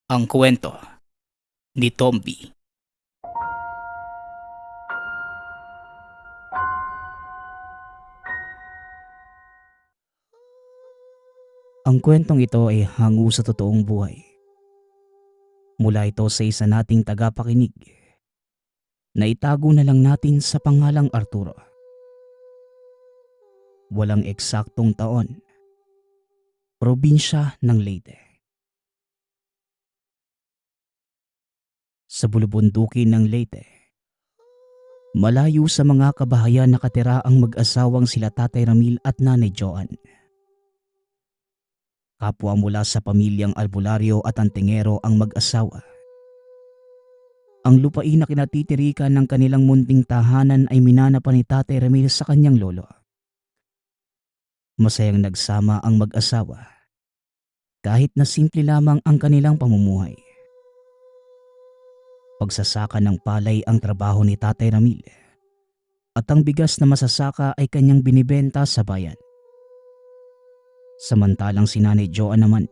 Ang kwento ni Tomby. Ang kwentong ito ay hango sa totoong buhay. Mula ito sa isa nating tagapakinig na itago na lang natin sa pangalang Arturo. Walang eksaktong taon. Probinsya ng Leyte. Sa bulubundukin ng Leyte, malayo sa mga kabahayan nakatira ang mag-asawang sila Tatay Ramil at Nanay Joan. Kapwa mula sa pamilyang albularyo at antingero ang mag-asawa. Ang lupain na kinatitirikan ng kanilang munting tahanan ay minana pa ni Tatay Ramil sa kanyang lolo. Masayang nagsama ang mag-asawa kahit na simple lamang ang kanilang pamumuhay. Pagsasaka ng palay ang trabaho ni Tatay Ramil at ang bigas na masasaka ay kanyang binibenta sa bayan. Samantalang si Nanay Joan naman,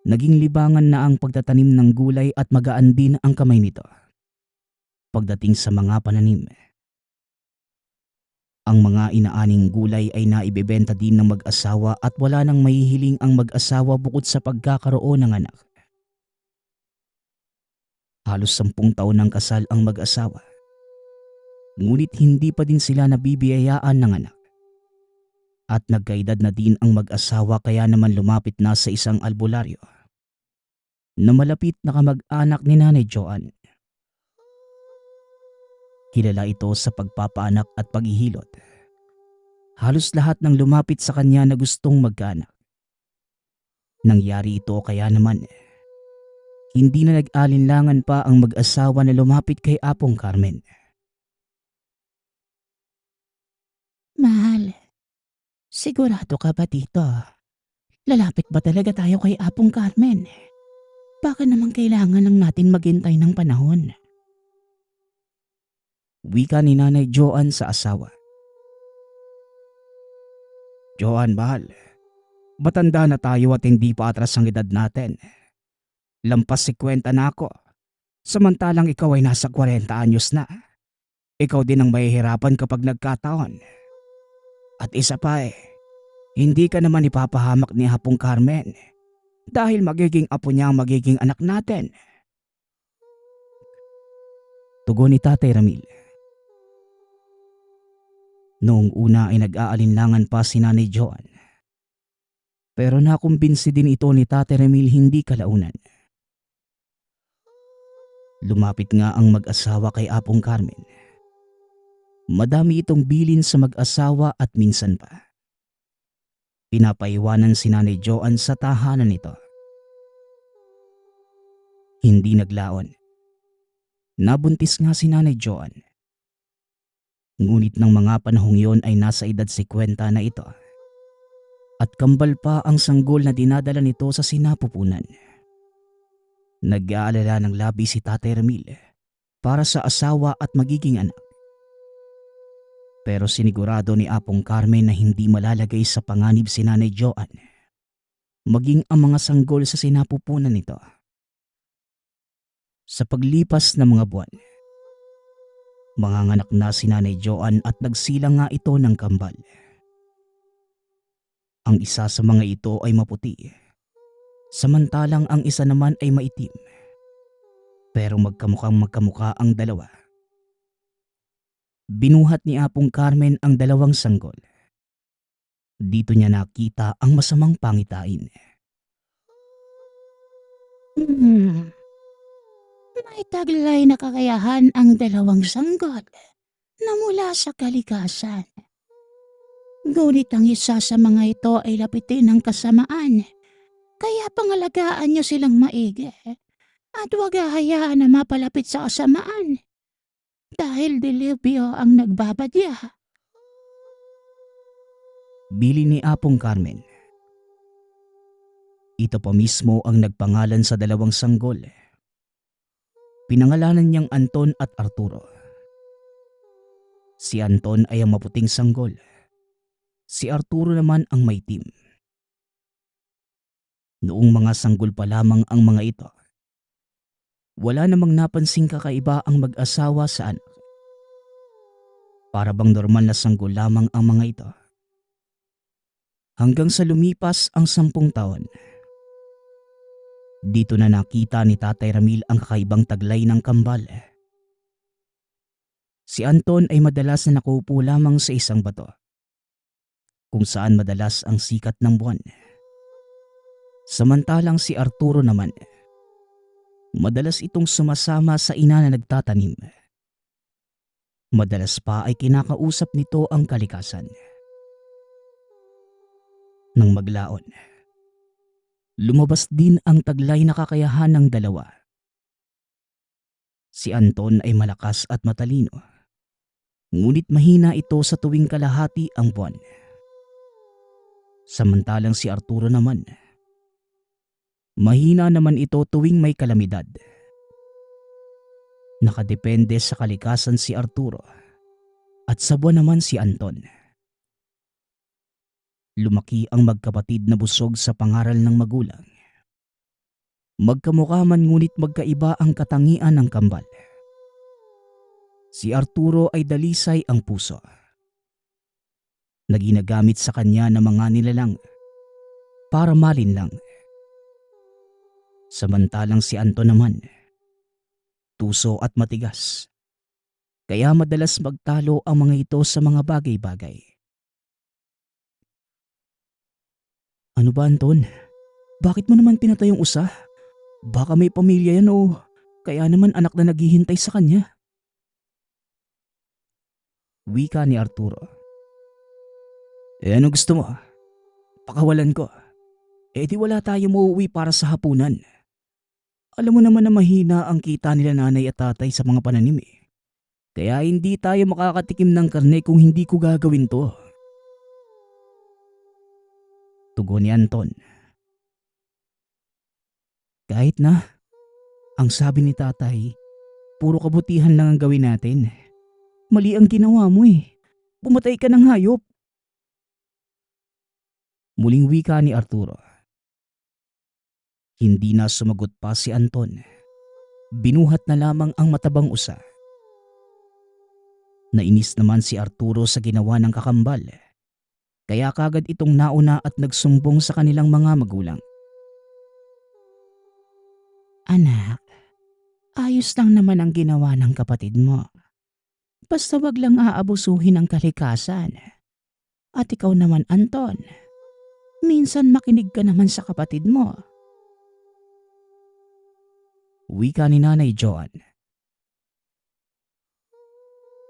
naging libangan na ang pagtatanim ng gulay at magaan din ang kamay nito. Pagdating sa mga pananim, ang mga inaaning gulay ay naibebenta din ng mag-asawa at wala nang mahihiling ang mag-asawa bukod sa pagkakaroon ng anak. Halos 10 taon ng kasal ang mag-asawa. Ngunit hindi pa din sila nabibiyayaan ng anak. At nagkaedad na din ang mag-asawa kaya naman lumapit na sa isang albularyo na malapit na kamag-anak ni Nanay Joan. Kilala ito sa pagpapaanak at paghihilot. Halos lahat ng lumapit sa kanya na gustong magkaanak. Nangyari ito kaya naman hindi na nag-alinlangan pa ang mag-asawa na lumapit kay Apong Carmen. Mahal, sigurado ka ba dito? Lalapit ba talaga tayo kay Apong Carmen? Baka naman kailangan lang natin maghintay ng panahon. Wika ni Nanay Joan sa asawa. Joan, mahal. Matanda na tayo at hindi pa atras ang edad natin. Lampas 50 na ako. Samantalang ikaw ay nasa 40 anyos na. Ikaw din ang mahihirapan kapag nagkataon. At isa pa hindi ka naman ipapahamak ni Apong Carmen dahil magiging apo niya ang magiging anak natin. Tugon ni Tatay Ramil. Noong una ay nag-aalinlangan pa si Nanay Joan. Pero nakumbinsi din ito ni Tatay Ramil hindi kalaunan. Lumapit nga ang mag-asawa kay Apong Carmen. Madami itong bilin sa mag-asawa at minsan pa pinapaiwanan si Nanay Joan sa tahanan nito. Hindi naglaon. Nabuntis nga si Nanay Joan. Ngunit ng mga panahong yon ay nasa edad 50 na ito. At kambal pa ang sanggol na dinadala nito sa sinapupunan. Nag-aalala ng labi si Tatay Ramil para sa asawa at magiging anak. Pero sinigurado ni Apong Carmen na hindi malalagay sa panganib si Nanay Joan, maging ang mga sanggol sa sinapupunan nito. Sa paglipas ng mga buwan, manganganak na si Nanay Joan at nagsilang nga ito ng kambal. Ang isa sa mga ito ay maputi, samantalang ang isa naman ay maitim. Pero magkamukhang magkamukha ang dalawa. Binuhat ni Apong Carmen ang dalawang sanggol. Dito niya nakita ang masamang pangitain. May taglay na kakayahan ang dalawang sanggol na mula sa kalikasan. Ngunit ang isa sa mga ito ay lapitin ng kasamaan. Kaya pangalagaan niyo silang maigi at huwag hahayaan na mapalapit sa kasamaan. Dahil dilibyo ang nagbabadya. Bili ni Apong Carmen. Ito pa mismo ang nagpangalan sa dalawang sanggol. Pinangalanan niyang Anton at Arturo. Si Anton ay ang maputing sanggol. Si Arturo naman ang maitim. Noong mga sanggol pa lamang ang mga ito, wala namang napansing kakaiba ang mag-asawa sa anak. Para bang normal na sanggol lamang ang mga ito. Hanggang sa lumipas ang 10 taon. Dito na nakita ni Tatay Ramil ang kakaibang taglay ng kambal. Si Anton ay madalas na nakaupo lamang sa isang bato, kung saan madalas ang sikat ng buwan. Samantalang si Arturo naman, madalas itong sumasama sa ina na nagtatanim. Madalas pa ay kinakausap nito ang kalikasan. Nang maglaon, lumabas din ang taglay na kakayahan ng dalawa. Si Anton ay malakas at matalino, ngunit mahina ito sa tuwing kalahati ang buwan. Samantalang si Arturo naman, mahina naman ito tuwing may kalamidad. Nakadepende sa kalikasan si Arturo at sa buwan naman si Anton. Lumaki ang magkapatid na busog sa pangaral ng magulang. Magkamukha man ngunit magkaiba ang katangian ng kambal. Si Arturo ay dalisay ang puso, na ginagamit sa kanya ng mga nilalang para malinlang. Samantalang si Anton naman, tuso at matigas, kaya madalas magtalo ang mga ito sa mga bagay-bagay. Ano ba, Anton? Bakit mo naman pinatay yung usa? Baka may pamilya yan o kaya naman anak na naghihintay sa kanya. Wika ni Arturo. Ano gusto mo? Pakawalan ko. Di wala tayo mauuwi para sa hapunan. Alam mo naman na mahina ang kita nila nanay at tatay sa mga pananim eh. Kaya hindi tayo makakatikim ng karne kung hindi ko gagawin to. Tugon ni Anton. Kahit na, ang sabi ni tatay, puro kabutihan lang ang gawin natin. Mali ang ginawa mo eh. Pumatay ka ng hayop. Muling wika ni Arturo. Hindi na sumagot pa si Anton. Binuhat na lamang ang matabang usa. Nainis naman si Arturo sa ginawa ng kakambal. Kaya kagad itong nauna at nagsumbong sa kanilang mga magulang. Anak, ayos lang naman ang ginawa ng kapatid mo. Basta wag lang aabusuhin ang kalikasan. At ikaw naman, Anton, minsan makinig ka naman sa kapatid mo. Wika ni Nanay Joan.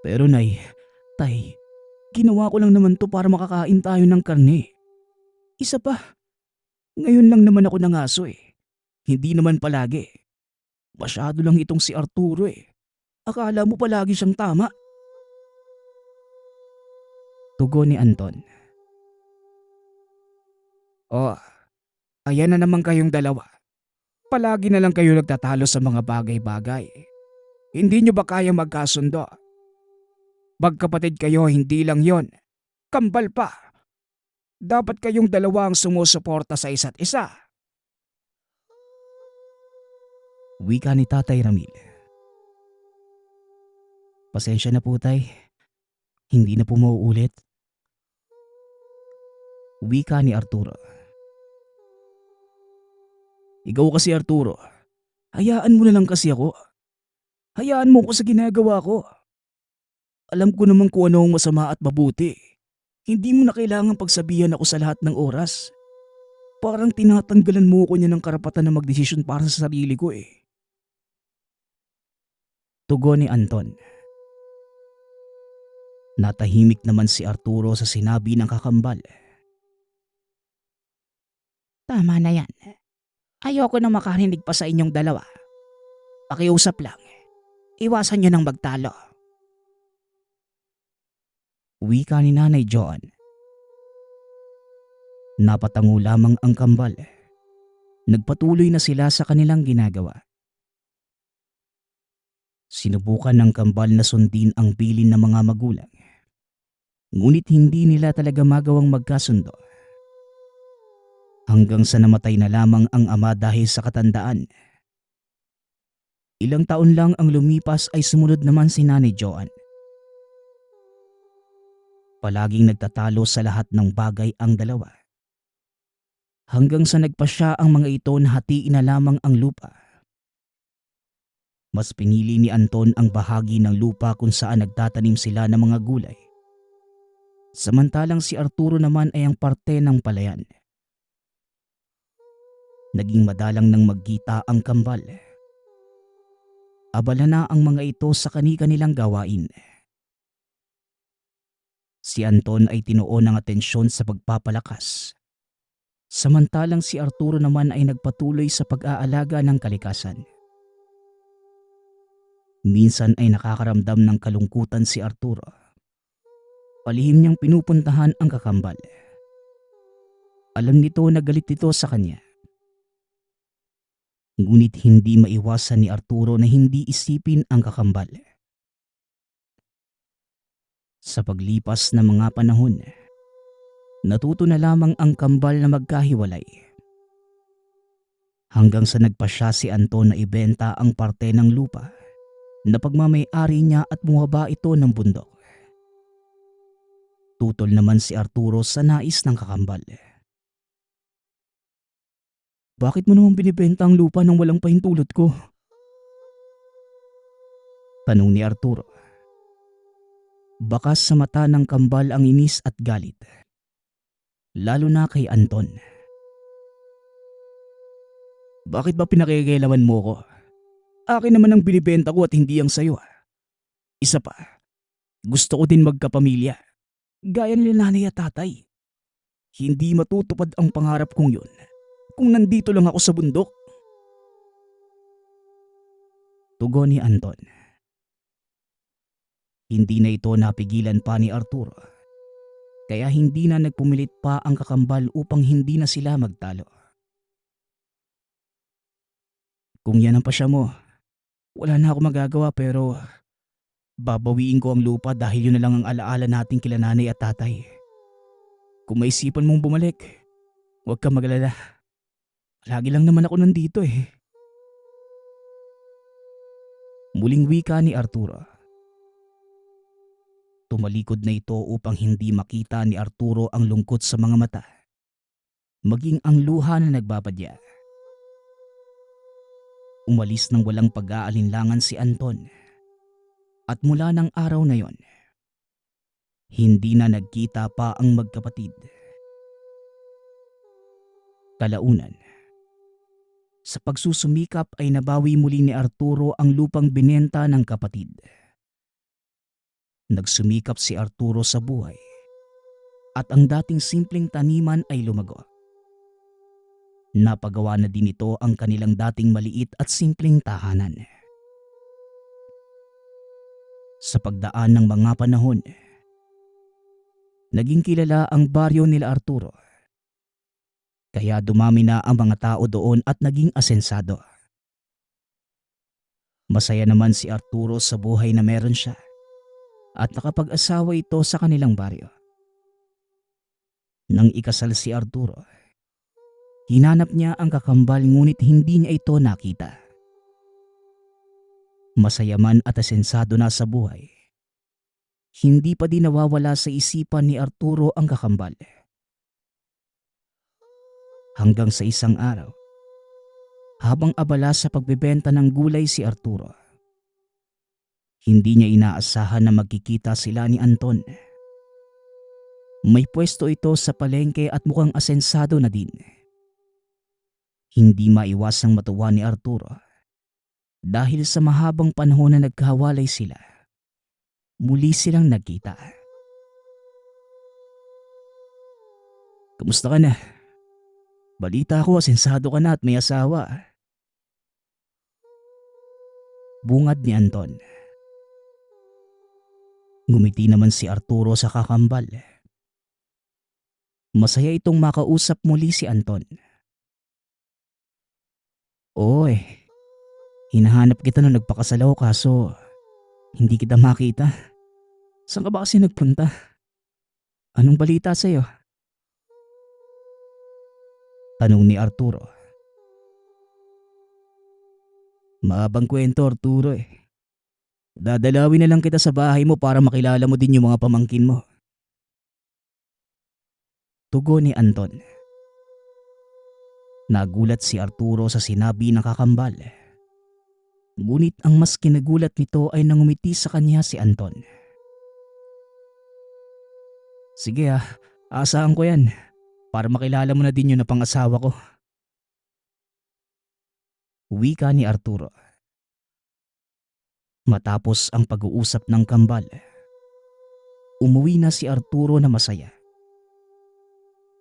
Pero Nay, Tay, ginawa ko lang naman to para makakain tayo ng karne. Isa pa, ngayon lang naman ako nangaso eh. Hindi naman palagi. Masyado lang itong si Arturo eh. Akala mo palagi siyang tama. Tugon ni Anton. Oh, ayan na naman kayong dalawa. Palagi na lang kayo nagtatalo sa mga bagay-bagay. Hindi nyo ba kayang magkasundo? Magkapatid kayo, hindi lang yon. Kambal pa. Dapat kayong dalawa ang sumusuporta sa isa't isa. Wika ni Tatay Ramil. Pasensya na po, Tay. Hindi na po mauulit. Wika ni Arturo. Ikaw kasi, Arturo. Hayaan mo na lang kasi ako. Hayaan mo ko sa ginagawa ko. Alam ko naman kung ano ang masama at mabuti. Hindi mo na kailangan pagsabihan ako sa lahat ng oras. Parang tinatanggalan mo ko niya ng karapatan na magdesisyon para sa sarili ko eh. Tugon ni Anton. Natahimik naman si Arturo sa sinabi ng kakambal. Tama na yan. Ayoko na makarinig pa sa inyong dalawa. Pakiusap lang. Iwasan nyo ng magtalo. Wika ni Nanay Joan. Napatango lamang ang kambal. Nagpatuloy na sila sa kanilang ginagawa. Sinubukan ng kambal na sundin ang bilin ng mga magulang. Ngunit hindi nila talaga magawang magkasundo. hanggang sa namatay na lamang ang ama dahil sa katandaan. Ilang taon lang ang lumipas ay sumunod naman si Nanay Joan. Palaging nagtatalo sa lahat ng bagay ang dalawa. Hanggang sa nagpasya ang mga ito na hatiin na lamang ang lupa. Mas pinili ni Anton ang bahagi ng lupa kung saan nagtatanim sila ng mga gulay. Samantalang si Arturo naman ay ang parte ng palayan. Naging madalang nang magkita ang kambal. Abala na ang mga ito sa kani-kanilang gawain. Si Anton ay tinuon ng atensyon sa pagpapalakas. Samantalang si Arturo naman ay nagpatuloy sa pag-aalaga ng kalikasan. Minsan ay nakakaramdam ng kalungkutan si Arturo. Palihim niyang pinupuntahan ang kakambal. Alam nito na galit ito sa kanya. Ngunit hindi maiwasan ni Arturo na hindi isipin ang kakambal. Sa paglipas ng mga panahon, natuto na lamang ang kambal na magkahiwalay. Hanggang sa nagpasya si Anton na ibenta ang parte ng lupa na pagmamay-ari niya at bumaba ito ng bundok. Tutol naman si Arturo sa nais ng kakambal. Bakit mo naman binibenta ang lupa nang walang pahintulot ko? Tanong ni Arturo. Bakas sa mata ng kambal ang inis at galit. Lalo na kay Anton. Bakit ba pinakikialaman mo ko? Akin naman ang binibenta ko at hindi ang sayo. Isa pa, gusto ko din magkapamilya. Gaya nila nanay at tatay. Hindi matutupad ang pangarap kong yun kung nandito lang ako sa bundok. Tugon ni Anton. Hindi na ito napigilan pa ni Arturo. Kaya hindi na nagpumilit pa ang kakambal upang hindi na sila magtalo. Kung yan ang pasya mo, wala na ako magagawa pero babawiin ko ang lupa dahil yun na lang ang alaala natin kila nanay at tatay. Kung maisipan mong bumalik, huwag kang magalala. Lagi lang naman ako nandito eh. Muling wika ni Arturo. Tumalikod na ito upang hindi makita ni Arturo ang lungkot sa mga mata, maging ang luha na nagbabadya. Umalis ng walang pag-aalinlangan si Anton. At mula ng araw na yon, hindi na nagkita pa ang magkapatid. Kalaunan, sa pagsusumikap ay nabawi muli ni Arturo ang lupang binenta ng kapatid. Nagsumikap si Arturo sa buhay at ang dating simpleng taniman ay lumago. Napagawa na din ito ang kanilang dating maliit at simpleng tahanan. Sa pagdaan ng mga panahon, naging kilala ang baryo nila Arturo. Kaya dumami na ang mga tao doon at naging asensado. Masaya naman si Arturo sa buhay na meron siya at nakapag-asawa ito sa kanilang baryo. Nang ikasal si Arturo, hinanap niya ang kakambal ngunit hindi niya ito nakita. Masaya man at asensado na sa buhay, hindi pa din nawawala sa isipan ni Arturo ang kakambal. Hanggang sa isang araw, habang abala sa pagbebenta ng gulay si Arturo, hindi niya inaasahan na magkikita sila ni Anton. May pwesto ito sa palengke at mukhang asensado na din. Hindi maiwasang matuwa ni Arturo dahil sa mahabang panahon na nagkawalay sila. Muli silang nagkita. Kamusta ka na? Balita ko asensado ka na at may asawa. Bungad ni Anton. Ngumiti naman si Arturo sa kakambal. Masaya itong makausap muli si Anton. Oy, hinahanap kita nung nagpakasal ako kaso hindi kita makita. Saan ka ba kasi nagpunta? Anong balita sa'yo? Tanong ni Arturo. Maabang kwento, Arturo eh. Dadalawin na lang kita sa bahay mo para makilala mo din yung mga pamangkin mo. Tugon ni Anton. Nagulat si Arturo sa sinabi ng kakambal. Ngunit ang mas kinagulat nito ay nangumiti sa kanya si Anton. Sige asahan ko yan. Para makilala mo na din yun na pang-asawa ko. Wika ni Arturo. Matapos ang pag-uusap ng kambal, umuwi na si Arturo na masaya.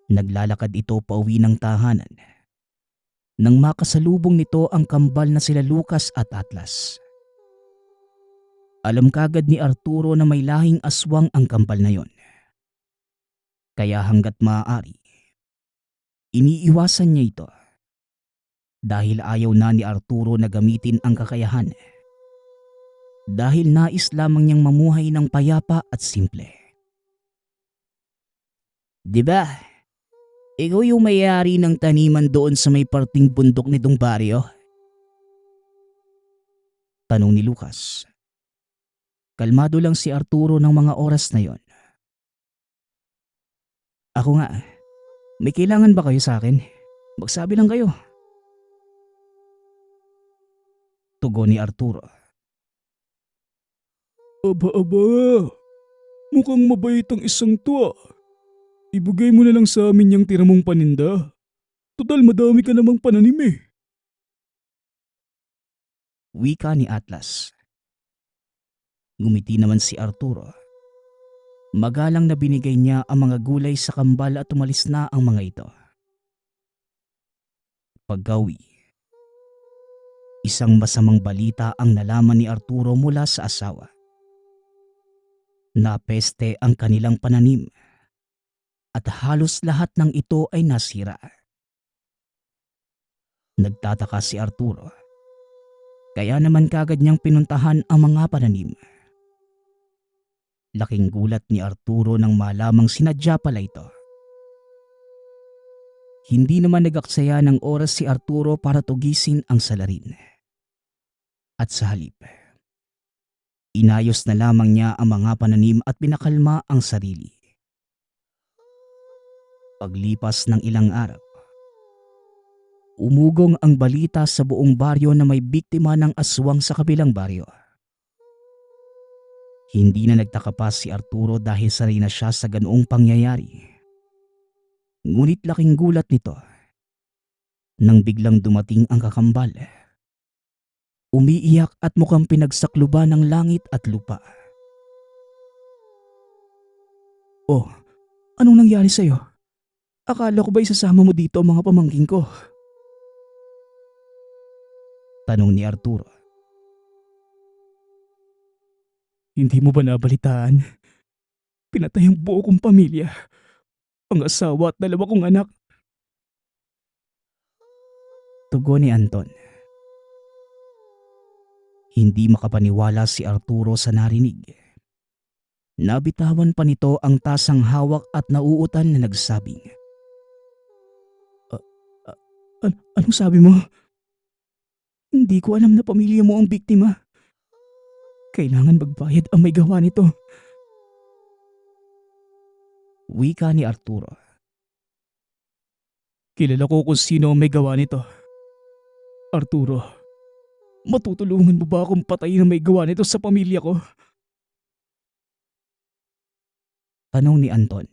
Naglalakad ito pauwi ng tahanan nang makasalubong nito ang kambal na sila Lucas at Atlas. Alam kagad ni Arturo na may lahing aswang ang kambal na yon. Kaya hanggat maaari, iniiwasan niya ito. Dahil ayaw na ni Arturo na gamitin ang kakayahan. Dahil nais lamang niyang mamuhay ng payapa at simple. Diba? Ikaw yung may-ari ng taniman doon sa may parting bundok nitong baryo? Tanong ni Lucas. Kalmado lang si Arturo ng mga oras na yon. Ako nga. May kailangan ba kayo sa akin? Magsabi lang kayo. Tugon ni Arturo. Aba, mukhang mabait ang isang to. Ibigay mo na lang sa amin yung tira mong paninda. Total madami ka namang pananim eh. Wika ni Atlas. Ngumiti naman si Arturo. Magalang na binigay niya ang mga gulay sa kambal at umalis na ang mga ito. Paggawi, isang masamang balita ang nalaman ni Arturo mula sa asawa. Napeste ang kanilang pananim at halos lahat ng ito ay nasira. Nagtataka si Arturo. Kaya naman kagad niyang pinuntahan ang mga pananim. Laking gulat ni Arturo nang malamang sinadya pala ito. Hindi naman nagaksaya ng oras si Arturo para tugisin ang salarin. At sa halip, inayos na lamang niya ang mga pananim at pinakalma ang sarili. Paglipas ng ilang araw, umugong ang balita sa buong baryo na may biktima ng aswang sa kabilang baryo. Hindi na nagtaka pa si Arturo dahil sanay na siya sa ganoong pangyayari. Ngunit laking gulat nito nang biglang dumating ang kakambal. Umiiyak at mukhang pinagsakluban ng langit at lupa. Oh, anong nangyari sa'yo? Akala ko ba isasama mo dito ang mga pamangkin ko? Tanong ni Arturo. Hindi mo ba nabalitaan? Pinatay ang buo kong pamilya. Ang asawa at 2 kong anak. Tugon ni Anton. Hindi makapaniwala si Arturo sa narinig. Nabitawan pa nito ang tasang hawak at nauutan na nagsabing, Anong sabi mo? Hindi ko alam na pamilya mo ang biktima. Kailangan magbayad ang may gawa nito. Wika ni Arturo. Kilala ko kung sino ang may gawa nito. Arturo, matutulungan mo ba akong patayin ang may gawa nito sa pamilya ko? Tanong ni Anton.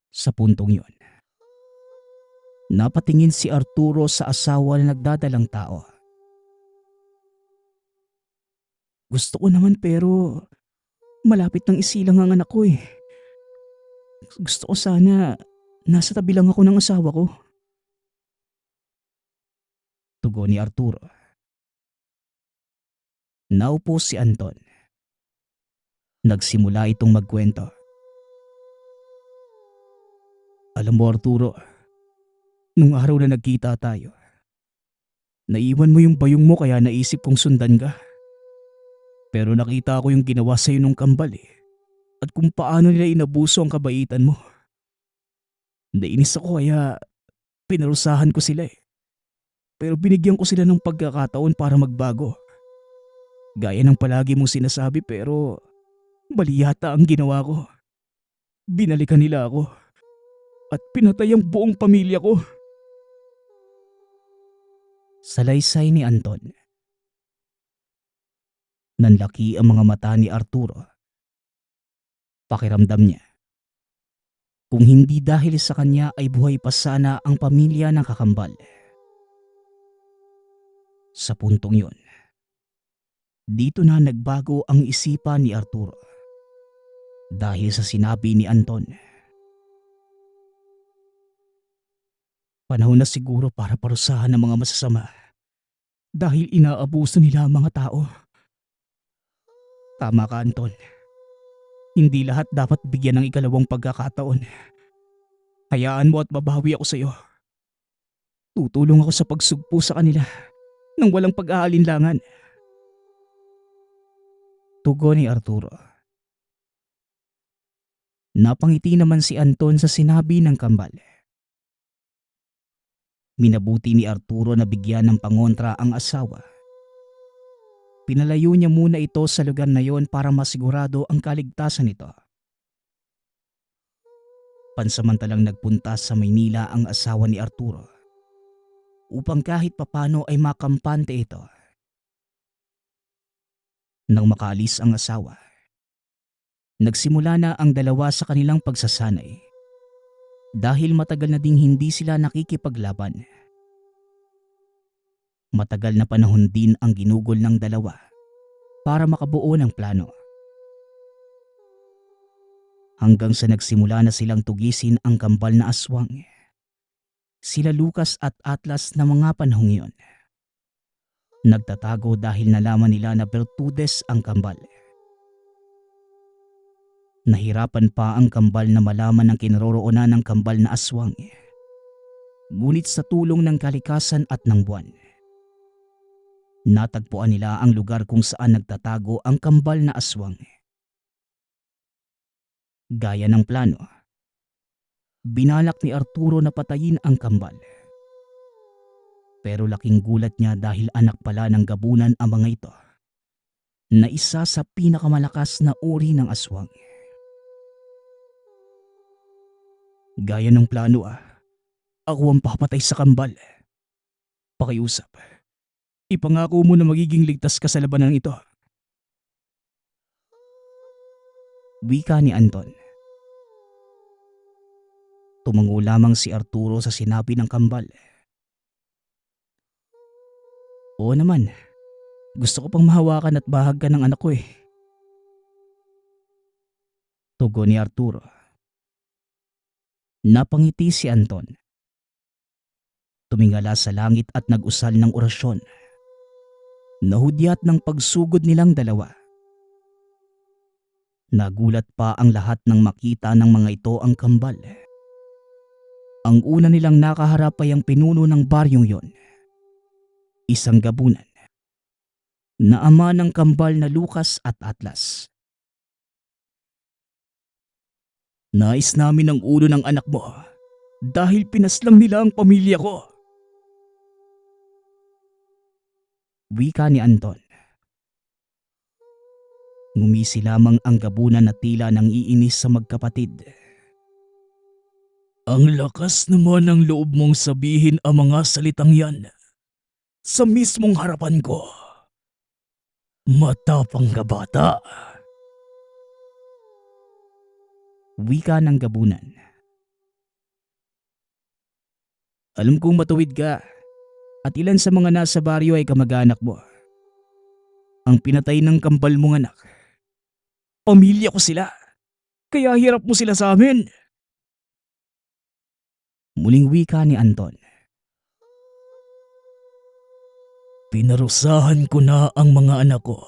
Sa puntong yon, napatingin si Arturo sa asawa na nagdadalang tao. Gusto ko naman pero malapit nang isilang ang anak ko eh. Gusto ko sana nasa tabi lang ako ng asawa ko. Tugon ni Arturo. Naupo si Anton. Nagsimula itong magkwento. Alam mo Arturo, nung araw na nagkita tayo, naiwan mo yung bayong mo kaya naisip kong sundan ka. Pero nakita ko yung ginawa sa'yo nung kambal eh, at kung paano nila inabuso ang kabaitan mo. Nainis ako kaya pinarusahan ko sila eh. Pero binigyan ko sila ng pagkakataon para magbago. Gaya ng palagi mong sinasabi pero mali yata ang ginawa ko. Binalikan nila ako at pinatay ang buong pamilya ko. Salaysay ni Anton. Nanlaki ang mga mata ni Arturo. Pakiramdam niya. Kung hindi dahil sa kanya ay buhay pa sana ang pamilya ng kakambal. Sa puntong yun, dito na nagbago ang isipan ni Arturo. Dahil sa sinabi ni Anton. Panahon na siguro para parusahan ng mga masasama. Dahil inaabuso nila ang mga tao. Tama ka, Anton. Hindi lahat dapat bigyan ng ikalawang pagkakataon. Hayaan mo at babawi ako sa iyo. Tutulong ako sa pagsugpo sa kanila nang walang pag-aalinlangan. Tugon ni Arturo. Napangiti naman si Anton sa sinabi ng kambal. Minabuti ni Arturo na bigyan ng pangontra ang asawa. Pinalayo niya muna ito sa lugar na yon para masigurado ang kaligtasan nito. Pansamantalang nagpunta sa Maynila ang asawa ni Arturo upang kahit papano ay makampante ito. Nang makaalis ang asawa, nagsimula na ang dalawa sa kanilang pagsasanay dahil matagal na ding hindi sila nakikipaglaban. Matagal na panahon din ang ginugol ng dalawa para makabuo ng plano. Hanggang sa nagsimula na silang tugisin ang kambal na aswang. Sila Lucas at Atlas na mga panahong iyon. Nagtatago dahil nalaman nila na bertudes ang kambal. Nahirapan pa ang kambal na malaman ang kinaroroonan ng kambal na aswang. Ngunit sa tulong ng kalikasan at ng buwan, natagpuan nila ang lugar kung saan nagtatago ang kambal na aswang. Gaya ng plano, binalak ni Arturo na patayin ang kambal. Pero laking gulat niya dahil anak pala ng gabunan ang mga ito, na isa sa pinakamalakas na uri ng aswang. Gaya ng plano ako ang papatay sa kambal. Pakiusap. Ipangako mo na magiging ligtas ka sa labanan ito. Wika ni Anton. Tumango lamang si Arturo sa sinabi ng kambal. Oo naman, gusto ko pang mahawakan at bahag ka ng anak ko eh. Tugon ni Arturo. Napangiti si Anton. Tumingala sa langit at nag-usal ng orasyon. Nahudyat ng pagsugod nilang dalawa. Nagulat pa ang lahat nang makita ng mga ito ang kambal. Ang una nilang nakaharap ay ang pinuno ng baryong yon. Isang gabunan na ama ng kambal na Lucas at Atlas. Nais namin ang ulo ng anak mo dahil pinaslang nila ang pamilya ko. Wika ni Anton. Ngumisi lamang ang gabunan na tila nang iinis sa magkapatid. Ang lakas naman ng loob mong sabihin ang mga salitang yan sa mismong harapan ko. Matapang ka bata. Wika ng gabunan. Alam kong matuwid ka at ilan sa mga nasa baryo ay kamag-anak mo. Ang pinatay ng kambal mong anak, pamilya ko sila, kaya hirap mo sila sa amin. Muling wika ni Anton. Pinarusahan ko na ang mga anak ko.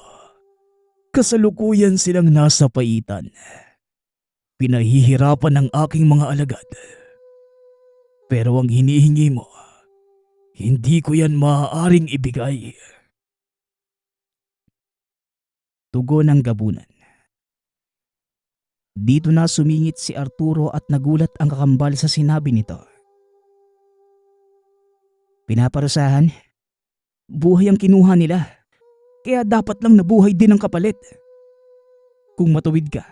Kasalukuyan silang nasa paitan. Pinahihirapan ng aking mga alagad. Pero ang hinihingi mo, hindi ko yan maaaring ibigay. Tugon ng gabunan. Dito na sumingit si Arturo at nagulat ang kakambal sa sinabi nito. Pinaparusahan? Buhay ang kinuha nila. Kaya dapat lang nabuhay din ang kapalit. Kung matuwid ka,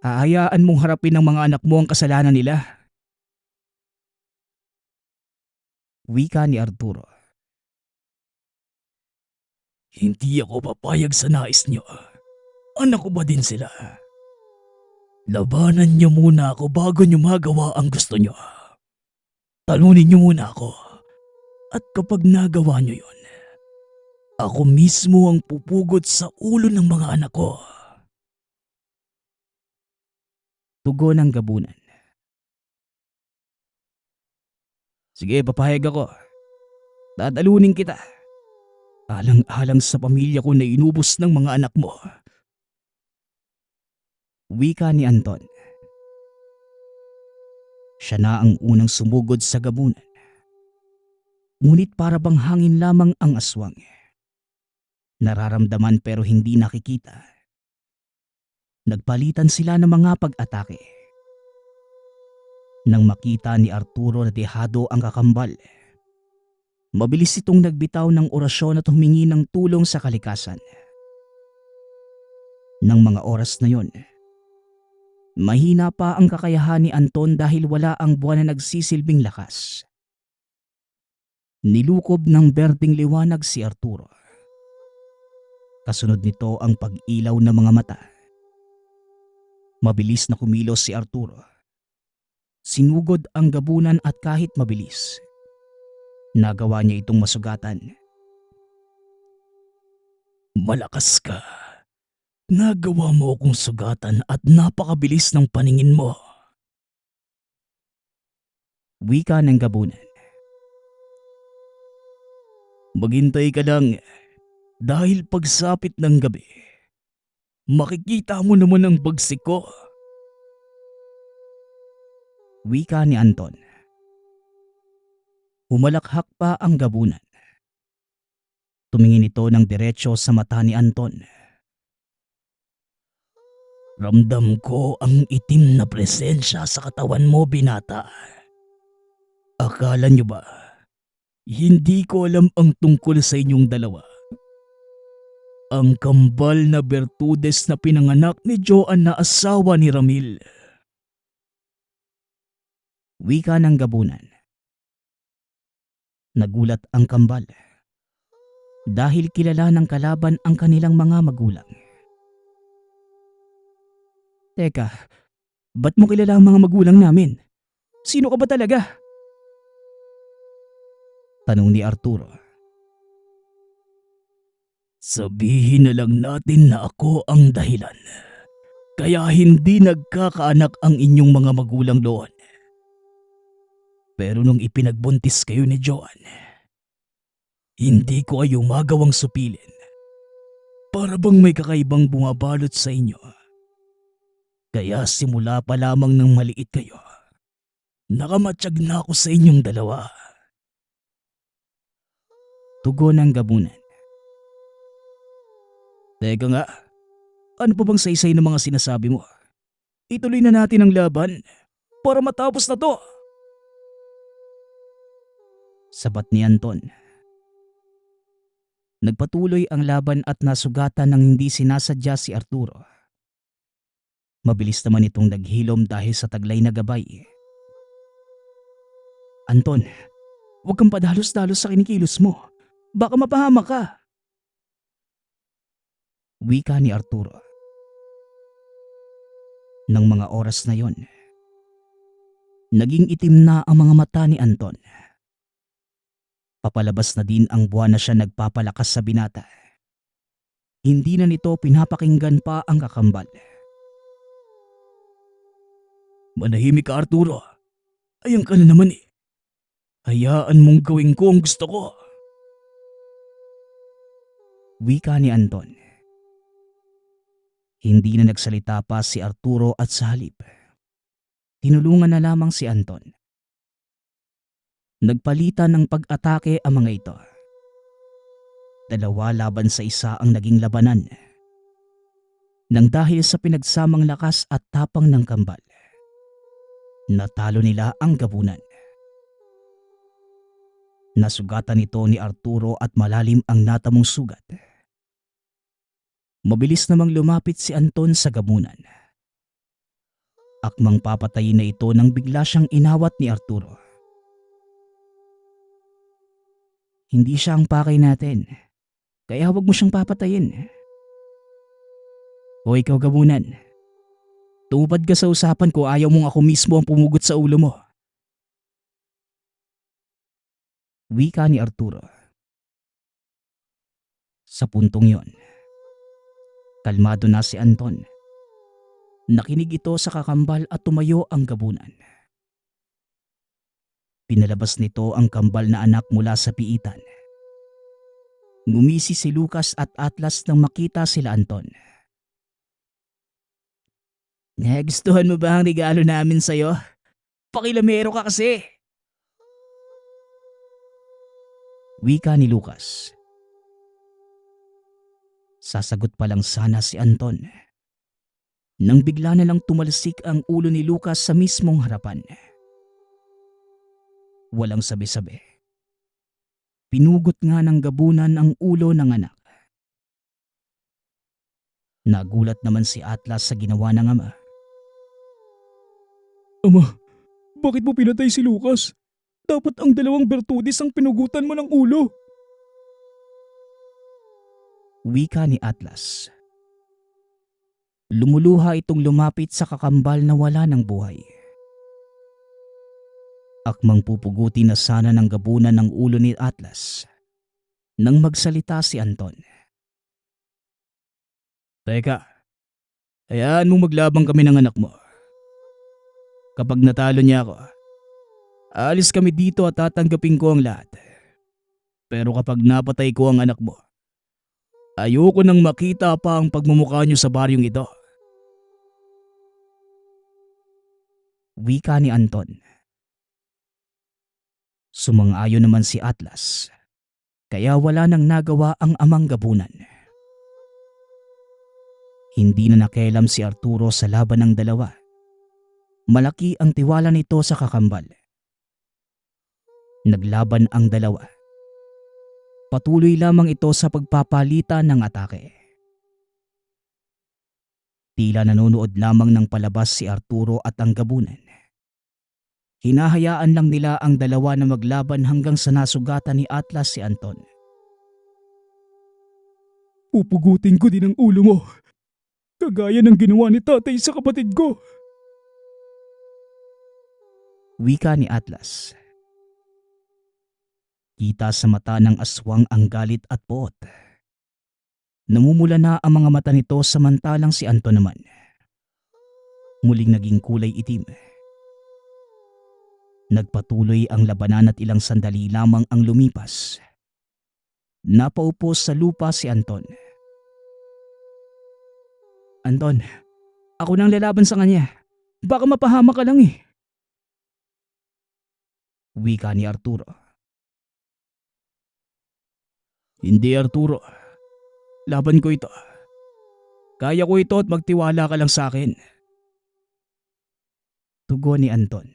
hahayaan mong harapin ng mga anak mo ang kasalanan nila. Wika ni Arturo. Hindi ako papayag sa nais niyo. Anak ko ba din sila? Labanan niyo muna ako bago niyo magawa ang gusto niyo. Talunin niyo muna ako. At kapag nagawa niyo yon, ako mismo ang pupugod sa ulo ng mga anak ko. Tugon ng gabunan. Sige, papayag ako. Dadalunin kita. Alang-alang sa pamilya ko na inubos ng mga anak mo. Wika ni Anton. Siya na ang unang sumugod sa gabunan. Ngunit para bang hangin lamang ang aswang. Nararamdaman pero hindi nakikita. Nagpalitan sila ng mga pag-atake. Nang makita ni Arturo na dehado ang kakambal, mabilis itong nagbitaw ng orasyon at humingi ng tulong sa kalikasan. Nang mga oras na yon, mahina pa ang kakayahan ni Anton dahil wala ang buwan na nagsisilbing lakas. Nilukob ng berdeng liwanag si Arturo. Kasunod nito ang pag-ilaw ng mga mata. Mabilis na kumilos si Arturo. Sinugod ang gabunan at kahit mabilis, nagawa niya itong masugatan. Malakas ka. Nagawa mo akong sugatan at napakabilis ng paningin mo. Wika ng gabunan. Maghintay ka lang dahil pagsapit ng gabi, makikita mo naman ang bagsik ko. Wika ni Anton. Humalakhak pa ang gabunan. Tumingin ito ng diretsyo sa mata ni Anton. Ramdam ko ang itim na presensya sa katawan mo, binata. Akala niyo ba, hindi ko alam ang tungkol sa inyong dalawa? Ang kambal na Bertudes na pinanganak ni Joan na asawa ni Ramil. Wika ng gabunan. Nagulat ang kambal dahil kilala ng kalaban ang kanilang mga magulang. Teka, ba't mo kilala ang mga magulang namin? Sino ka ba talaga? Tanong ni Arturo. Sabihin na lang natin na ako ang dahilan. Kaya hindi nagkakaanak ang inyong mga magulang doon. Pero nung ipinagbuntis kayo ni Joan, hindi ko kayo magawang supilin. Para bang may kakaibang bumabalot sa inyo. Kaya simula pa lamang nang maliit kayo, nakamatsyag na ako sa inyong dalawa. Tugon ng gabunan. Teka nga, ano pa bang saysay ng mga sinasabi mo? Ituloy na natin ang laban para matapos na to. Sabat ni Anton. Nagpatuloy ang laban at nasugatan ng hindi sinasadya si Arturo. Mabilis naman itong naghilom dahil sa taglay na gabay. Anton, huwag kang padalos-dalos sa kinikilos mo. Baka mapahamak ka. Wika ni Arturo. Nang mga oras na yon, naging itim na ang mga mata ni Anton. Papalabas na din ang buwan na siya nagpapalakas sa binata. Hindi na nito pinapakinggan pa ang kakambal. Manahimik ka, Arturo. Ayan ka na naman eh. Hayaan mong gawin ko ang gusto ko. Wika ni Anton. Hindi na nagsalita pa si Arturo at sa halip, tinulungan na lamang si Anton. Nagpalitan ng pag-atake ang mga ito. Dalawa laban sa isa ang naging labanan. Nang dahil sa pinagsamang lakas at tapang ng kambal, natalo nila ang gabunan. Nasugatan ito ni Arturo at malalim ang natamong sugat. Mabilis namang lumapit si Anton sa gabunan. Akmang papatayin na ito nang bigla siyang inawat ni Arturo. Hindi siya ang pakay natin, kaya huwag mo siyang papatayin. O ikaw gabunan, tumupad ka sa usapan ko, ayaw mong ako mismo ang pumugot sa ulo mo. Wika ni Arturo. Sa puntong yon, kalmado na si Anton. Nakinig ito sa kakambal at tumayo ang gabunan. Pinalabas nito ang kambal na anak mula sa piitan. Ngumisi si Lucas at Atlas nang makita sila Anton. Nagustuhan mo ba ang regalo namin sa'yo? Pakilamero ka kasi! Wika ni Lucas. Sasagot pa lang sana si Anton nang bigla na lang tumalsik ang ulo ni Lucas sa mismong harapan. Walang sabi-sabi. Pinugot nga ng gabunan ang ulo ng anak. Nagulat naman si Atlas sa ginawa ng ama. Ama, bakit mo pinatay si Lucas? Dapat ang dalawang Bertudis ang pinugutan mo ng ulo. Wika ni Atlas. Lumuluha itong lumapit sa kakambal na wala ng buhay. Akmang pupuguti na sana ng gabunan ng ulo ni Atlas nang magsalita si Anton. Teka, hayaan mong maglabang kami ng anak mo. Kapag natalo niya ako, alis kami dito at tatanggapin ko ang lahat. Pero kapag napatay ko ang anak mo, ayoko nang makita pa ang pagmumukha niyo sa baryong ito. Wika ni Anton. Sumang-ayon naman si Atlas, kaya wala nang nagawa ang amang gabunan. Hindi na nakialam si Arturo sa laban ng dalawa. Malaki ang tiwala nito sa kakambal. Naglaban ang dalawa. Patuloy lamang ito sa pagpapalitan ng atake. Tila nanonood lamang ng palabas si Arturo at ang gabunan. Hinahayaan lang nila ang dalawa na maglaban hanggang sa nasugatan ni Atlas si Anton. Pupugutin ko din ang ulo mo, kagaya ng ginawa ni tatay sa kapatid ko. Wika ni Atlas. Kita sa mata ng aswang ang galit at poot. Namumula na ang mga mata nito samantalang si Anton naman muling naging kulay itim. Nagpatuloy ang labanan at ilang sandali lamang ang lumipas. Napaupo sa lupa si Anton. Anton, ako nang lalaban sa kanya. Baka mapahama ka lang eh. Wika ni Arturo. Hindi Arturo. Laban ko ito. Kaya ko ito at magtiwala ka lang sa akin. Tugon ni Anton.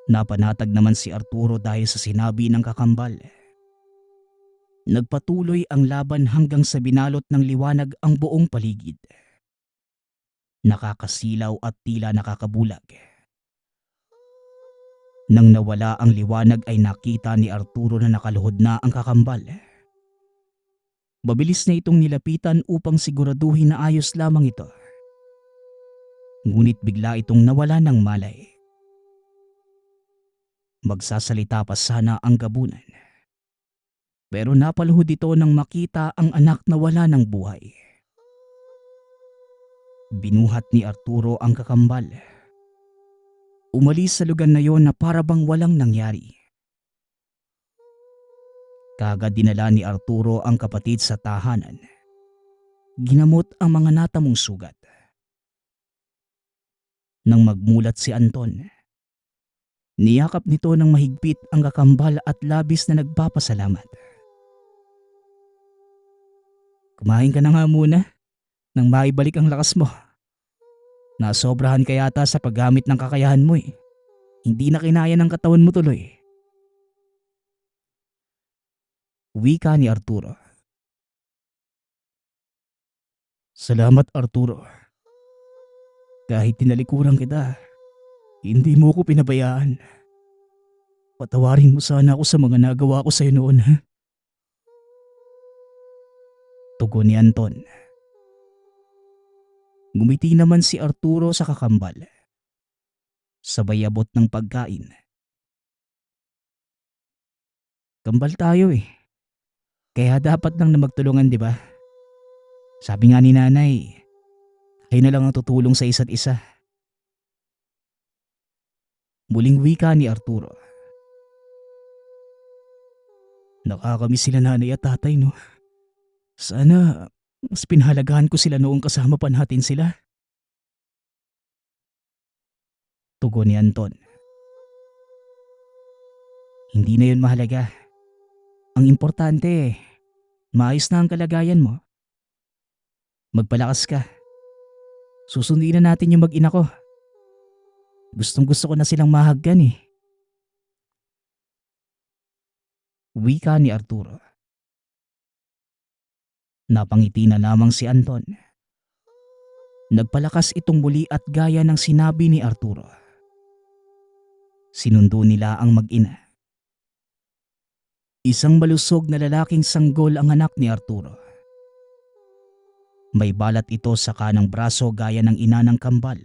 Napanatag naman si Arturo dahil sa sinabi ng kakambal. Nagpatuloy ang laban hanggang sa binalot ng liwanag ang buong paligid. Nakakasilaw at tila nakakabulag. Nang nawala ang liwanag ay nakita ni Arturo na nakaluhod na ang kakambal. Mabilis na itong nilapitan upang siguraduhin na ayos lamang ito. Ngunit bigla itong nawala ng malay. Magsasalita pa sana ang gabunan. Pero napaluhod ito nang makita ang anak na wala ng buhay. Binuhat ni Arturo ang kakambal. Umalis sa lugar na yon na para bang walang nangyari. Kaagad dinala ni Arturo ang kapatid sa tahanan. Ginamot ang mga natamong sugat. Nang magmulat si Anton, niyakap nito ng mahigpit ang kakambal at labis na nagpapasalamat. Kumain ka na nga muna. nang maibalik ang lakas mo. Nasobrahan ka yata sa paggamit ng kakayahan mo eh. Hindi na kinaya ng katawan mo tuloy. Wika ni Arturo. Salamat Arturo. Kahit tinalikuran kita, hindi mo ko pinabayaan. Patawarin mo sana ako sa mga nagawa ko sa'yo noon. Tugon ni Anton. Ngumiti naman si Arturo sa kakambal. Sabay abot ng pagkain. Kambal tayo eh. Kaya dapat lang na magtulungan, di ba? Sabi nga ni nanay, kayo na lang ang tutulong sa isa't isa. Muling wika ni Arturo. Nakakamiss sila nanay at tatay, no? Sana mas pinahalagaan ko sila noong kasama pa natin sila. Tugon ni Anton. Hindi na yun mahalaga. Ang importante, maayos na ang kalagayan mo. Magpalakas ka. Susundin na natin yung mag-ina ko. Gustong gusto ko na silang mahaggan eh. Wika ni Arturo. Napangiti na lamang si Anton. Nagpalakas itong muli at gaya ng sinabi ni Arturo. Sinundo nila ang mag-ina. Isang malusog na lalaking sanggol ang anak ni Arturo. May balat ito sa kanang braso gaya ng ina ng kambal.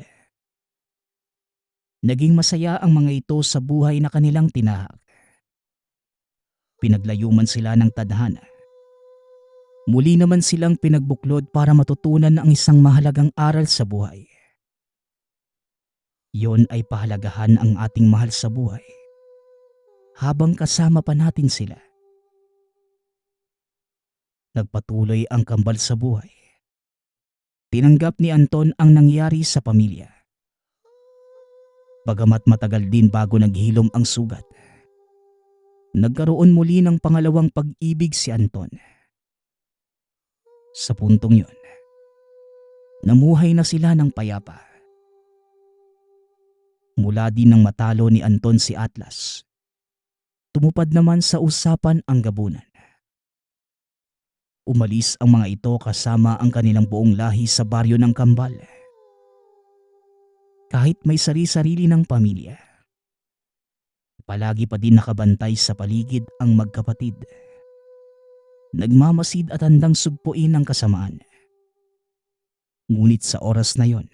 Naging masaya ang mga ito sa buhay na kanilang tinahak. Pinaglayuman sila ng tadhana. Muli naman silang pinagbuklod para matutunan ang isang mahalagang aral sa buhay. Yon ay pahalagahan ang ating mahal sa buhay habang kasama pa natin sila. Nagpatuloy ang kambal sa buhay. Tinanggap ni Anton ang nangyari sa pamilya. Bagamat matagal din bago naghilom ang sugat, nagkaroon muli ng pangalawang pag-ibig si Anton. Sa puntong yon, namuhay na sila ng payapa. Mula din nang matalo ni Anton si Atlas, tumupad naman sa usapan ang gabunan. Umalis ang mga ito kasama ang kanilang buong lahi sa baryo ng Kambal. Kahit may sari-sarili ng pamilya, palagi pa din nakabantay sa paligid ang magkapatid. Nagmamasid at handang sugpuin ang kasamaan. Ngunit sa oras na yon,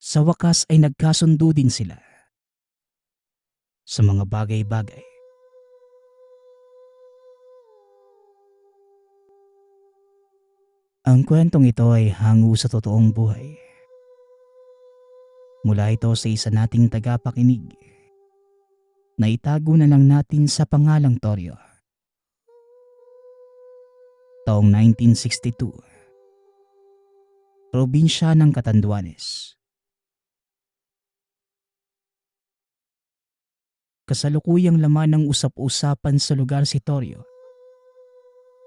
sa wakas ay nagkasundo din sila sa mga bagay-bagay. Ang kwentong ito ay hango sa totoong buhay. Mula ito sa isa nating tagapakinig na itago na lang natin sa pangalang Toryo. Taong 1962, probinsya ng Catanduanes. Kasalukuyang laman ng usap-usapan sa lugar si Toryo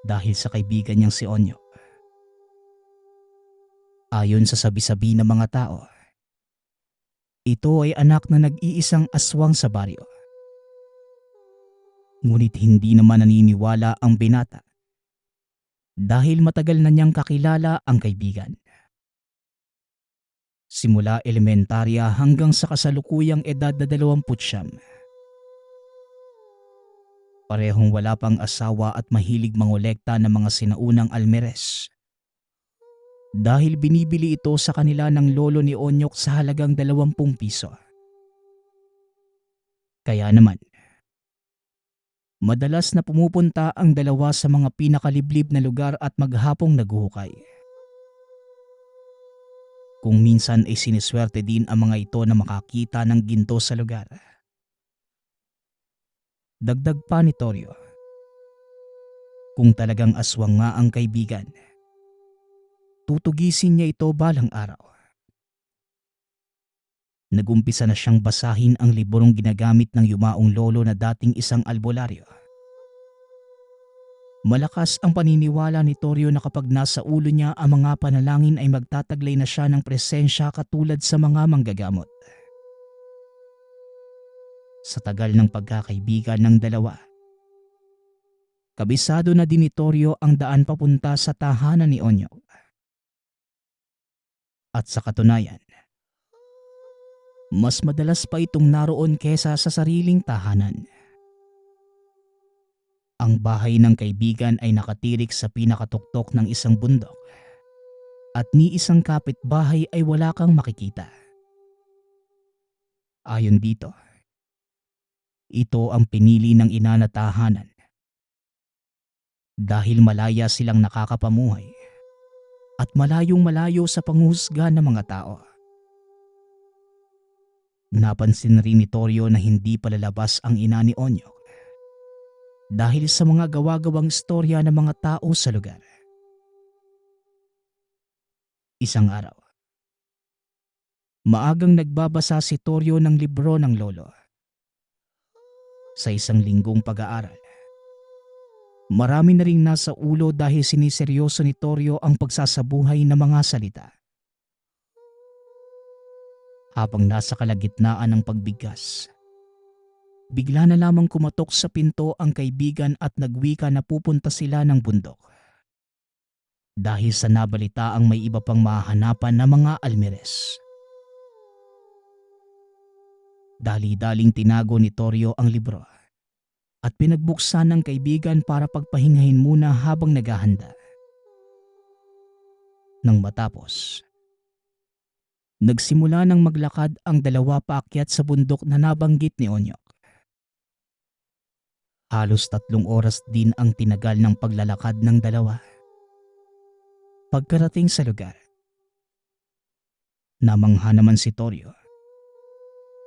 dahil sa kaibigan niyang si Onyo. Ayon sa sabi-sabi ng mga tao, ito ay anak na nag-iisang aswang sa baryo. Ngunit hindi naman naniniwala ang binata dahil matagal na niyang kakilala ang kaibigan. Simula elementarya hanggang sa kasalukuyang edad na 29. Parehong wala pang asawa at mahilig mangolekta ng mga sinaunang almeres. Dahil binibili ito sa kanila ng lolo ni Onyok sa halagang 20 piso. Kaya naman, madalas na pumupunta ang dalawa sa mga pinakaliblib na lugar at maghapong naghuhukay. Kung minsan ay siniswerte din ang mga ito na makakita ng ginto sa lugar. Dagdag pa ni Toryo, kung talagang aswang nga ang kaibigan, tutugisin niya ito balang araw. Nagumpisa na siyang basahin ang librong ginagamit ng yumaong lolo na dating isang albularyo. Malakas ang paniniwala ni Torio na kapag nasa ulo niya ang mga panalangin ay magtataglay na siya ng presensya katulad sa mga manggagamot. Sa tagal ng pagkakaibigan ng dalawa, kabisado na din ni Torio ang daan papunta sa tahanan ni Onyok. At sa katunayan, mas madalas pa itong naroon kesa sa sariling tahanan. Ang bahay ng kaibigan ay nakatirik sa pinakatuktok ng isang bundok at ni isang kapitbahay ay wala kang makikita. Ayon dito, ito ang pinili ng ina na tahanan dahil malaya silang nakakapamuhay at malayong-malayo sa panghusga ng mga tao. Napansin rin ni Torio na hindi palalabas ang ina ni Onyok dahil sa mga gawa-gawang istorya ng mga tao sa lugar. Isang araw, maagang nagbabasa si Torio ng libro ng lolo. Sa isang linggong pag-aaral, marami na ring nasa ulo dahil siniseryoso ni Torio ang pagsasabuhay ng mga salita. Habang nasa kalagitnaan ng pagbigkas, bigla na lamang kumatok sa pinto ang kaibigan at nagwika na pupunta sila ng bundok. Dahil sa nabalita ang may iba pang mahanapan na mga almeres. Dali-daling tinago ni Torio ang libro at pinagbuksan ng kaibigan para pagpahingahin muna habang naghahanda. Nang matapos, nagsimula ng maglakad ang dalawa paakyat sa bundok na nabanggit ni Onyok. Halos 3 oras din ang tinagal ng paglalakad ng dalawa. Pagkarating sa lugar, namangha naman si Torio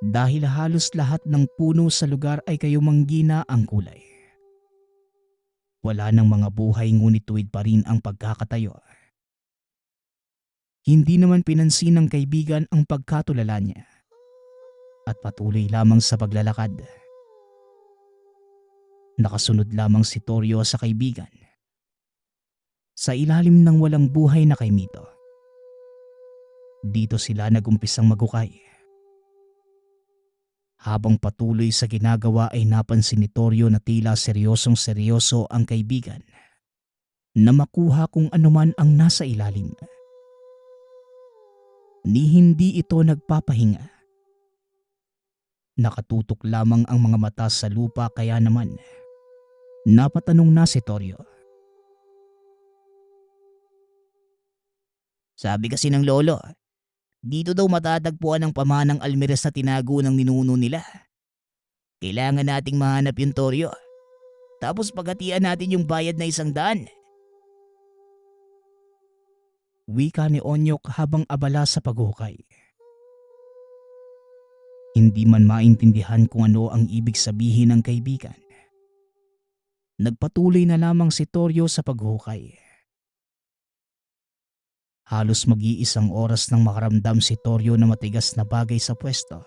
dahil halos lahat ng puno sa lugar ay kayumanggina ang kulay. Wala ng mga buhay ngunit tuwid pa rin ang pagkakatayo. Hindi naman pinansin ng kaibigan ang pagkatulala niya at patuloy lamang sa paglalakad. Nakasunod lamang si Torio sa kaibigan sa ilalim ng walang buhay na kaimito. Dito sila nagumpisang magukay. Habang patuloy sa ginagawa ay napansin ni Torio na tila seryosong-seryoso ang kaibigan na makuha kung anuman ang nasa ilalim. Ni hindi ito nagpapahinga. Nakatutok lamang ang mga mata sa lupa kaya naman napatanong na si Torio. Sabi kasi ng lolo, dito daw matatagpuan ang pamanang almeres na tinago ng ninuno nila. Kailangan nating mahanap yung Torio. Tapos paghatian natin yung bayad na 100. Wika ni Onyok habang abala sa paghukay. Hindi man maintindihan kung ano ang ibig sabihin ng kaibigan. Nagpatuloy na lamang si Torio sa paghukay. Halos mag-iisang oras nang makaramdam si Torio na matigas na bagay sa pwesto.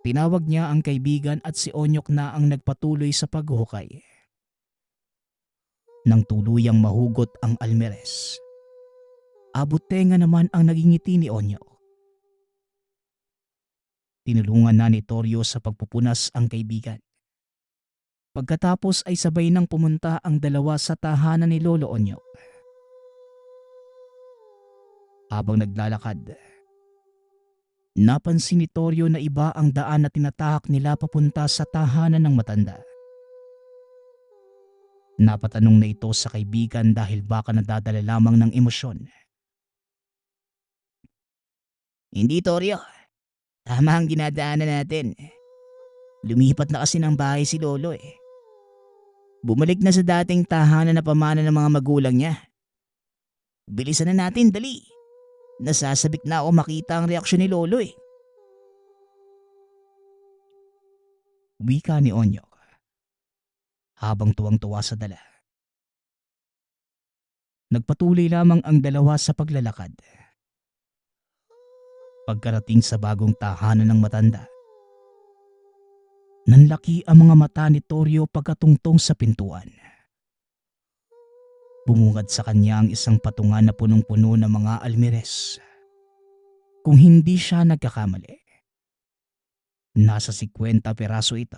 Tinawag niya ang kaibigan at si Onyok na ang nagpatuloy sa paghukay. Nang tuluyang mahugot ang almeres, abot-tenga naman ang naging ngiti ni Onyok. Tinulungan na ni Torio sa pagpupunas ang kaibigan. Pagkatapos ay sabay nang pumunta ang dalawa sa tahanan ni Lolo Onyok. Habang naglalakad, napansin ni Torio na iba ang daan na tinatahak nila papunta sa tahanan ng matanda. Napatanong na ito sa kaibigan dahil baka nadadala lamang ng emosyon. Hindi, Torio. Tama ang dinadaanan natin. Lumipat na kasi ng bahay si Lolo eh. Bumalik na sa dating tahanan na pamana ng mga magulang niya. Bilisan na natin, dali. Nasasabik na ako makita ang reaksyon ni Lolo eh. Wika ni Onyok habang tuwang-tuwa sa dala. Nagpatuloy lamang ang dalawa sa paglalakad. Pagkarating sa bagong tahanan ng matanda, nanlaki ang mga mata ni Torio pagkatungtong sa pintuan. Bumungad sa kanya ang isang patungan na punong-puno ng mga almirez. Kung hindi siya nagkakamali, nasa 50 peraso ito.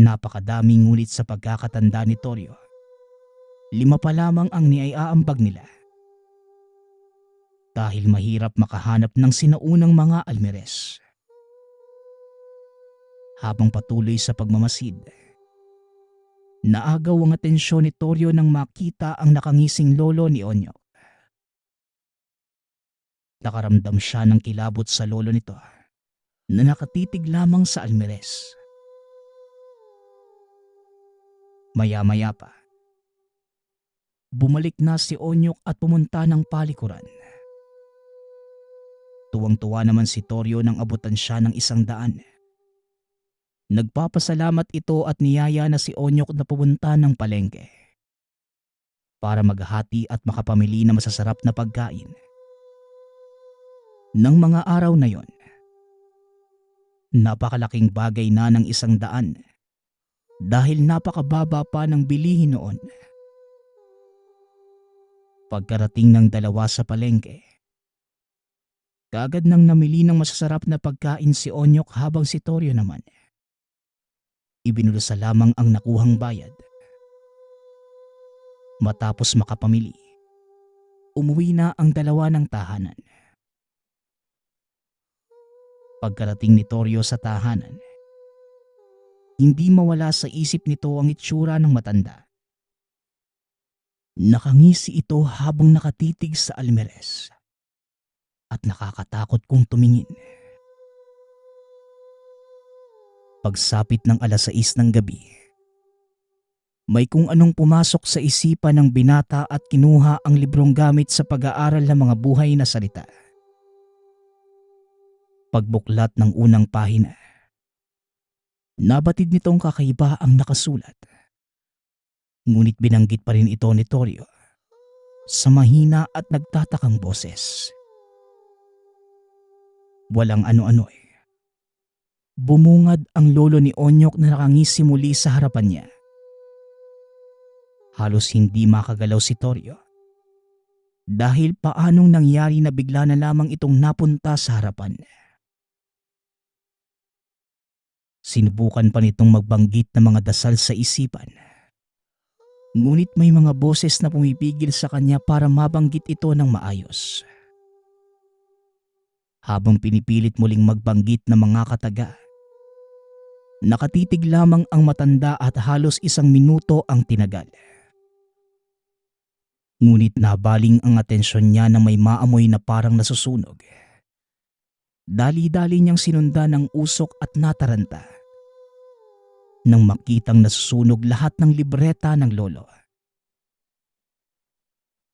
Napakadami ngunit sa pagkakatanda ni Torio, 5 pa lamang ang niaiaambag nila. Dahil mahirap makahanap ng sinaunang mga almirez. Habang patuloy sa pagmamasid, naagaw ang atensyon ni Torio nang makita ang nakangising lolo ni Onyok. Nakaramdam siya ng kilabot sa lolo nito na nakatitig lamang sa almirez. Maya-maya pa, bumalik na si Onyok at pumunta ng palikuran. Tuwang-tuwa naman si Torio nang abutan siya ng 100. Nagpapasalamat ito at niyaya na si Onyok na pumunta ng palengke para maghati at makapamili ng masasarap na pagkain. Nang mga araw na yon, napakalaking bagay na ng 100 dahil napakababa pa ng bilihin noon. Pagkarating ng dalawa sa palengke, kaagad nang namili ng masasarap na pagkain si Onyok habang si Torio naman ibinulsa lamang ang nakuhang bayad. Matapos makapamili, umuwi na ang dalawa ng tahanan. Pagkarating ni Torio sa tahanan, hindi mawala sa isip nito ang itsura ng matanda. Nakangisi ito habang nakatitig sa almirez at nakakatakot kung tumingin. Pagsapit ng 6:00 ng gabi, may kung anong pumasok sa isipan ng binata at kinuha ang librong gamit sa pag-aaral ng mga buhay na salita. Pagbuklat ng unang pahina, nabatid nitong kakaiba ang nakasulat. Ngunit binanggit pa rin ito ni Torio sa mahina at nagtatakang boses. Walang ano-ano eh. Bumungad ang lolo ni Onyok na nakangisi muli sa harapan niya. Halos hindi makagalaw si Torio dahil paanong nangyari na bigla na lamang itong napunta sa harapan. Sinubukan pa nitong magbanggit ng mga dasal sa isipan. Ngunit may mga boses na pumipigil sa kanya para mabanggit ito ng maayos. Habang pinipilit muling magbanggit ng mga kataga, nakatitig lamang ang matanda at halos 1 minuto ang tinagal. Ngunit nabaling ang atensyon niya na may maamoy na parang nasusunog. Dali-dali niyang sinundan ang usok at nataranta. Nang makitang nasusunog lahat ng libreta ng lolo.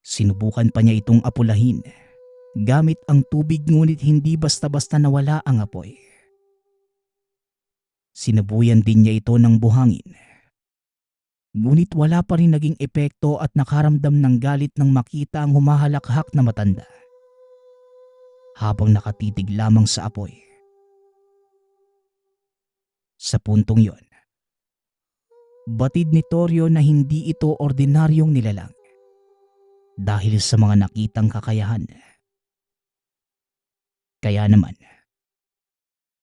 Sinubukan pa niya itong apulahin gamit ang tubig ngunit hindi basta-basta nawala ang apoy. Sinubuyan din niya ito ng buhangin. Ngunit wala pa rin naging epekto at nakaramdam ng galit nang makita ang humahalakhak na matanda. Habang nakatitig lamang sa apoy. Sa puntong yon, batid ni Torio na hindi ito ordinaryong nilalang dahil sa mga nakitang kakayahan. Kaya naman,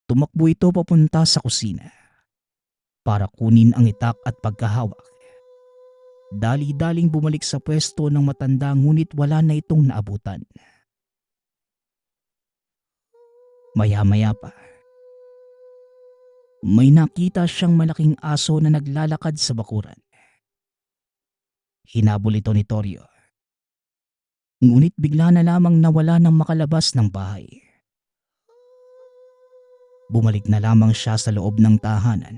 tumakbo ito papunta sa kusina para kunin ang itak at pagkahawak. Dali-daling bumalik sa pwesto ng matanda ngunit wala na itong naabutan. Maya-maya pa, may nakita siyang malaking aso na naglalakad sa bakuran. Hinabol ito ni Torio. Ngunit bigla na lamang nawala nang makalabas ng bahay. Bumalik na lamang siya sa loob ng tahanan.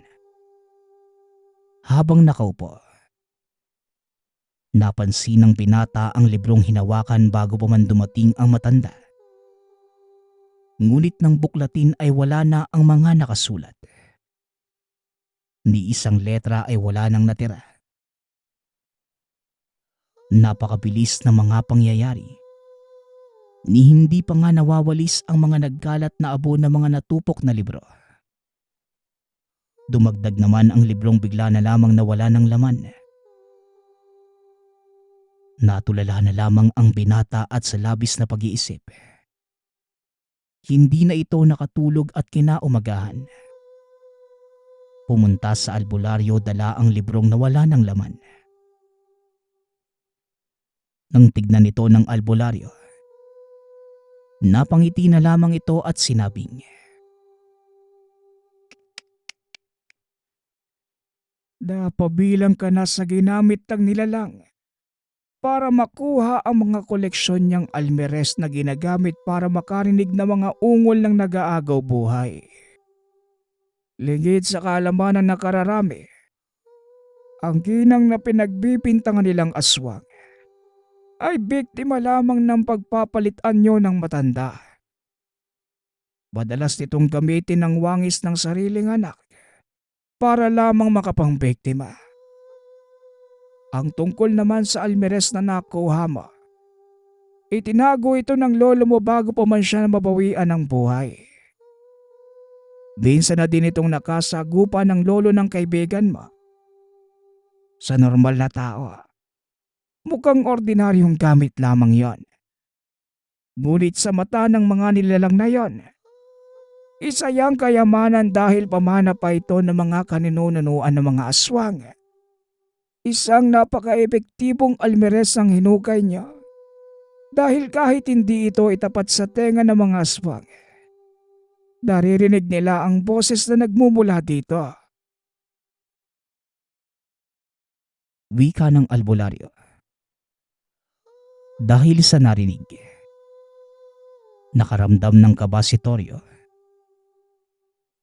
Habang nakaupo, napansin ng binata ang librong hinawakan bago pa man dumating ang matanda. Ngunit nang buklatin ay wala na ang mga nakasulat. Ni isang letra ay wala nang natira. Napakabilis ng mga pangyayari. Ni hindi pa nga nawawalis ang mga nagkalat na abo ng mga natupok na libro. Dumagdag naman ang librong bigla na lamang nawala ng laman. Natulala na lamang ang binata at sa labis na pag-iisip. Hindi na ito nakatulog at kinaumagahan. Pumunta sa albularyo, dala ang librong nawala ng laman. Nang tignan nito ng albularyo, napangiti na lamang ito at sinabing, "Napabilang ka na sa ginamit ng nilalang para makuha ang mga koleksyon niyang almeres na ginagamit para makarinig ng mga ungol ng nag-aagaw buhay. Lingid sa kaalaman ng nakararami, ang ginang na pinagbibintangan nilang aswang ay biktima lamang ng pagpapalitan nyo ng matanda. Madalas nitong gamitin ang wangis ng sariling anak para lamang makapangbiktima. Ang tungkol naman sa almeres na nakuha mo, itinago ito ng lolo mo bago pa man siya mabawian ng buhay. Minsan na din itong nakasagupan ng lolo ng kaibigan mo. Sa normal na tao, mukhang ordinaryong gamit lamang yon. Ngunit sa mata ng mga nilalang na yon, isa yang kayamanan dahil pamana pa ito ng mga kaninunuan ng mga aswang. Isang napaka-epektibong almeres ang hinukay niya dahil kahit hindi ito itapat sa tenga ng mga aswang, naririnig nila ang boses na nagmumula dito. Wika ng albularyo. Dahil sa narinig, nakaramdam ng kaba si Toryo.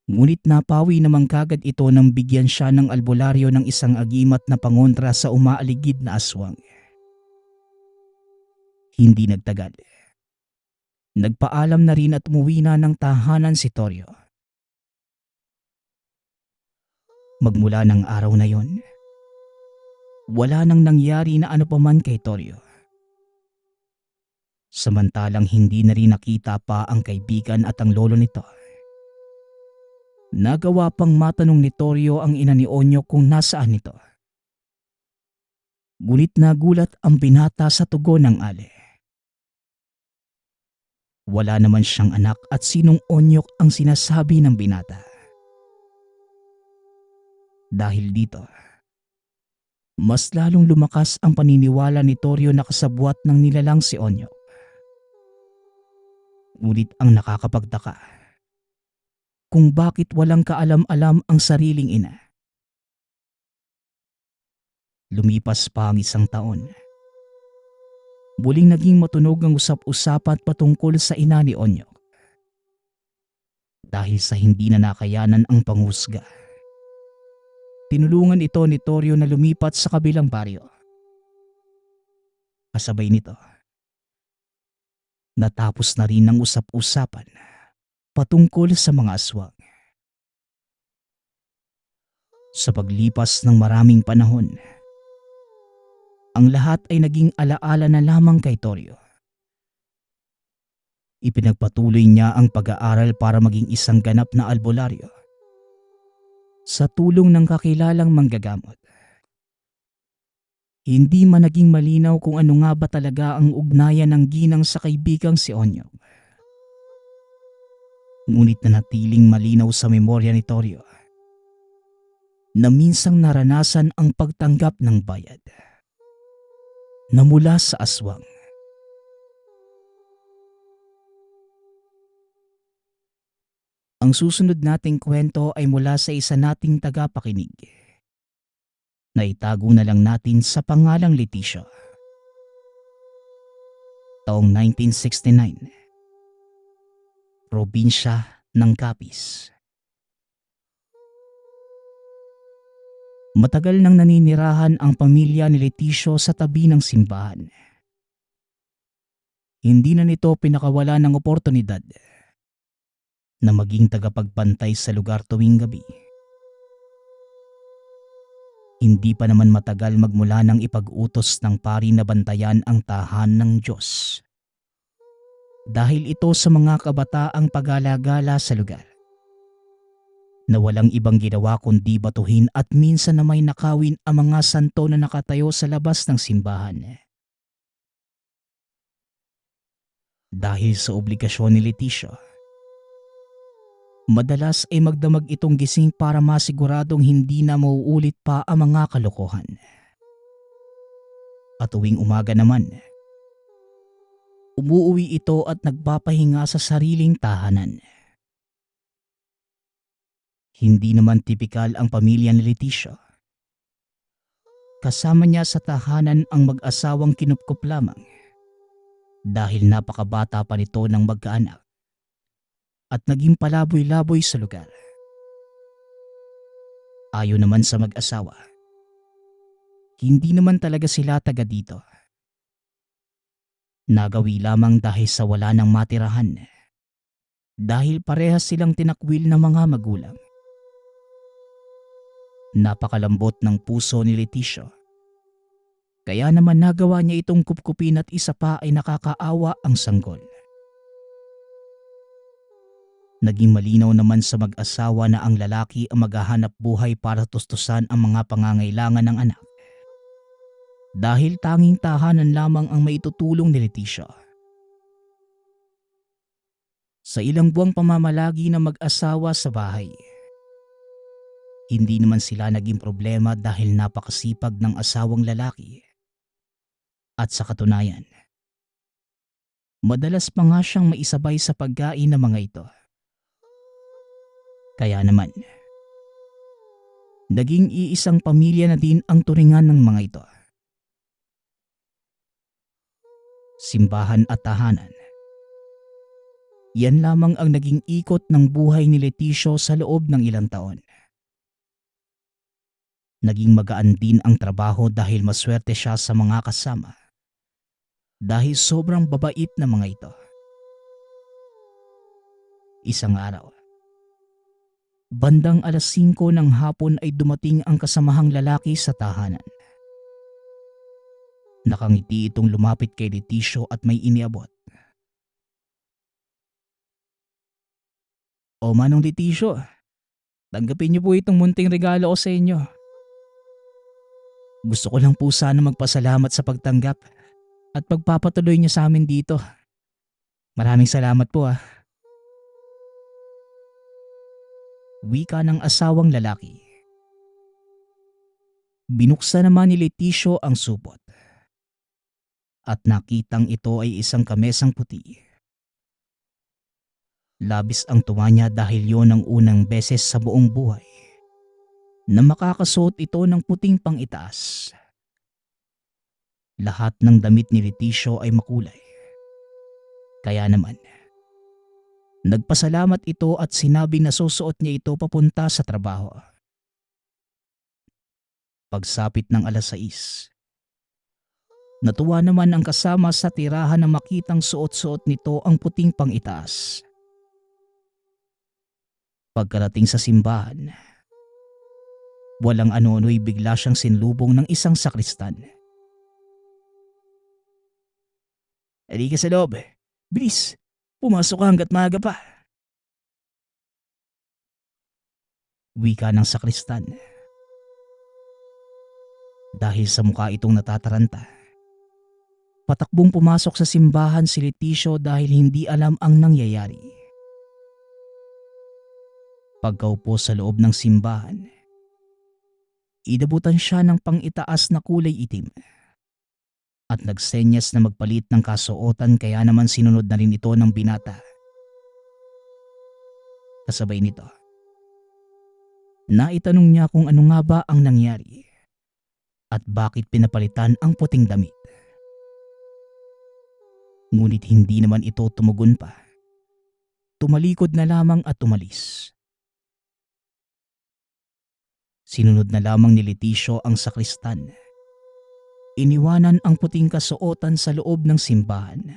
Ngunit napawi naman kagad ito nang bigyan siya ng albularyo ng isang agimat na pangontra sa umaaligid na aswang. Hindi nagtagal. Nagpaalam na rin at umuwi na ng tahanan si Toryo. Magmula ng araw na yon, wala nang nangyari na ano paman kay Toryo. Samantalang hindi na rin nakita pa ang kaibigan at ang lolo nito. Nagawa pang matanong ni Toryo ang ina ni Onyo kung nasaan ito. Ngunit nagulat ang binata sa tugon ng ale. Wala naman siyang anak at sinong Onyok ang sinasabi ng binata. Dahil dito, mas lalong lumakas ang paniniwala ni Toryo na kasabwat ng nilalang si Onyok. Ngunit ang nakakapagtaka, kung bakit walang kaalam-alam ang sariling ina. Lumipas pa ang isang taon. Muling naging matunog ang usap-usapan patungkol sa ina ni Onyok. Dahil sa hindi na nakayanan ang panghusga, tinulungan ito ni Toryo na lumipat sa kabilang baryo. Kasabay nito, natapos na rin ang usap-usapan patungkol sa mga aswang. Sa paglipas ng maraming panahon, ang lahat ay naging alaala na lamang kay Toryo. Ipinagpatuloy niya ang pag-aaral para maging isang ganap na albularyo sa tulong ng kakilalang manggagamot. Hindi man naging malinaw kung ano nga ba talaga ang ugnayan ng ginang sa kaibigang si Onyok. Ngunit nanatiling malinaw sa memorya ni Toryo na minsang naranasan ang pagtanggap ng bayad na mula sa aswang. Ang susunod nating kwento ay mula sa isa nating tagapakinig. Naitago na lang natin sa pangalang Leticia. Taong 1969. Probinsya ng Capiz. Matagal nang naninirahan ang pamilya ni Leticio sa tabi ng simbahan. Hindi na nito pinakawala ng oportunidad na maging tagapagbantay sa lugar tuwing gabi. Hindi pa naman matagal magmula nang ipag-utos ng pari na bantayan ang tahanan ng Diyos. Dahil ito sa mga kabataang pag-alagala sa lugar, na walang ibang ginawa kundi batuhin at minsan na may nakawin ang mga santo na nakatayo sa labas ng simbahan. Dahil sa obligasyon ni Leticia, madalas ay magdamag itong gising para masiguradong hindi na mauulit pa ang mga kalokohan. At tuwing umaga naman, umuuwi ito at nagpapahinga sa sariling tahanan. Hindi naman tipikal ang pamilya ni Leticia. Kasama niya sa tahanan ang mag-asawang kinupkup lamang dahil napakabata pa nito ng magkaanak at naging palaboy-laboy sa lugar. Ayon naman sa mag-asawa, hindi naman talaga sila taga dito. Nagawi lamang dahil sa wala ng matirahan dahil parehas silang tinakwil ng mga magulang. Napakalambot ng puso ni Leticia. Kaya naman nagawa niya itong kupkupin at isa pa ay nakakaawa ang sanggol. Naging malinaw naman sa mag-asawa na ang lalaki ang maghahanap buhay para tustusan ang mga pangangailangan ng anak. Dahil tanging tahanan lamang ang maitutulong ni Leticia. Sa ilang buwang pamamalagi ng mag-asawa sa bahay, hindi naman sila naging problema dahil napakasipag ng asawang lalaki. At sa katunayan, madalas pa nga siyang maisabay sa pagkain ng mga ito. Kaya naman, naging iisang pamilya na din ang turingan ng mga ito. Simbahan at tahanan. Yan lamang ang naging ikot ng buhay ni Leticia sa loob ng ilang taon. Naging magaan din ang trabaho dahil maswerte siya sa mga kasama. Dahil sobrang babait na mga ito. Isang araw, bandang 5:00 ng hapon ay dumating ang kasamahang lalaki sa tahanan. Nakangiti itong lumapit kay Leticia at may iniabot. O Manong Leticia, tanggapin niyo po itong munting regalo ko sa inyo. Gusto ko lang po sana magpasalamat sa pagtanggap at pagpapatuloy niyo sa amin dito. Maraming salamat po ah. Wika ng asawang lalaki. Binuksan naman ni Leticia ang supot. At nakitang ito ay isang kamesang puti. Labis ang tuwa niya dahil yon ang unang beses sa buong buhay na makakasuot ito ng puting pang-itaas. Lahat ng damit ni Leticia ay makulay. Kaya naman, nagpasalamat ito at sinabing nasusuot niya ito papunta sa trabaho. Pagsapit ng 6:00, natuwa naman ang kasama sa tirahan na makitang suot-suot nito ang puting pang-itaas. Pagkarating sa simbahan, walang ano-ano'y bigla siyang sinlubong ng isang sakristan. Halika sa loob. Bilis, pumasok ka hanggat maaga pa. Wika ng sakristan. Dahil sa mukha itong natataranta, patakbong pumasok sa simbahan si Leticia dahil hindi alam ang nangyayari. Pagkaupo sa loob ng simbahan, inabutan siya ng pang-itaas na kulay itim at nagsenyas na magpalit ng kasuotan kaya naman sinunod na rin ito ng binata. Kasabay nito, naitanong niya kung ano nga ba ang nangyari at bakit pinapalitan ang puting damit. Ngunit hindi naman ito tumugon pa. Tumalikod na lamang at umalis. Sinunod na lamang ni Leticia ang sakristan. Iniwanan ang puting kasuotan sa loob ng simbahan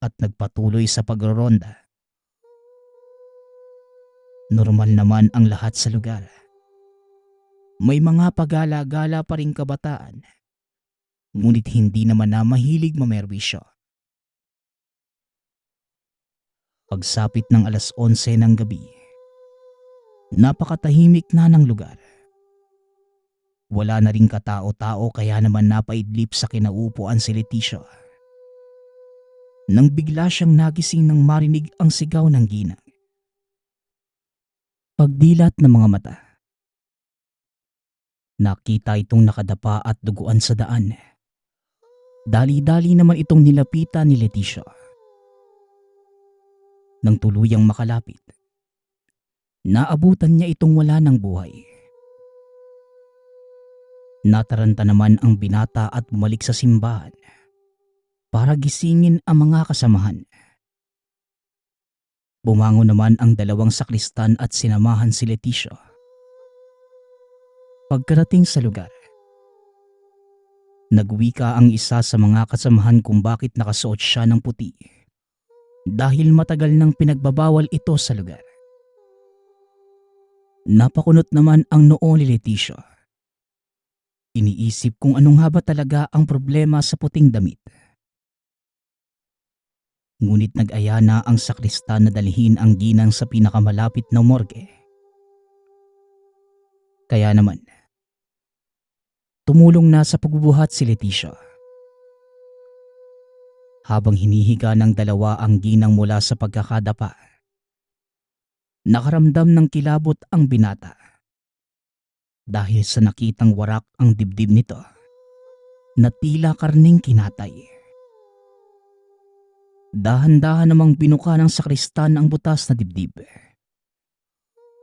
at nagpatuloy sa pagroronda. Normal naman ang lahat sa lugar. May mga pagala-gala pa ring kabataan, ngunit hindi naman na mahilig mamerbisyo. Pagsapit ng 11:00 ng gabi, napakatahimik na ng lugar. Wala na ring katao-tao kaya naman napaidlip sa kinaupuan si Leticia. nang bigla siyang nagising nang marinig ang sigaw ng ginang. Pagdilat ng mga mata, nakita itong nakadapa at duguan sa daan. Dali-dali naman itong nilapitan ni Leticia. Nang tuluyang makalapit, naabutan niya itong wala ng buhay. Nataranta naman ang binata at bumalik sa simbahan para gisingin ang mga kasamahan. Bumangon naman ang dalawang sakristan at sinamahan si Leticia. Pagkarating sa lugar, nagwika ang isa sa mga kasamahan kung bakit nakasuot siya ng puti dahil matagal nang pinagbabawal ito sa lugar. Napakunot naman ang noo ni Leticia. Iniisip kung ano nga ba talaga ang problema sa puting damit. Ngunit nag-aya na ang sakristan na dalhin ang ginang sa pinakamalapit na morgue. Kaya naman, tumulong na sa pagbubuhat si Leticia. Habang hinihiga ng dalawa ang ginang mula sa pagkakadapa, nakaramdam ng kilabot ang binata. Dahil sa nakitang warak ang dibdib nito na tila karning kinatay. Dahan-dahan namang binuka ng sakristan ang butas na dibdib.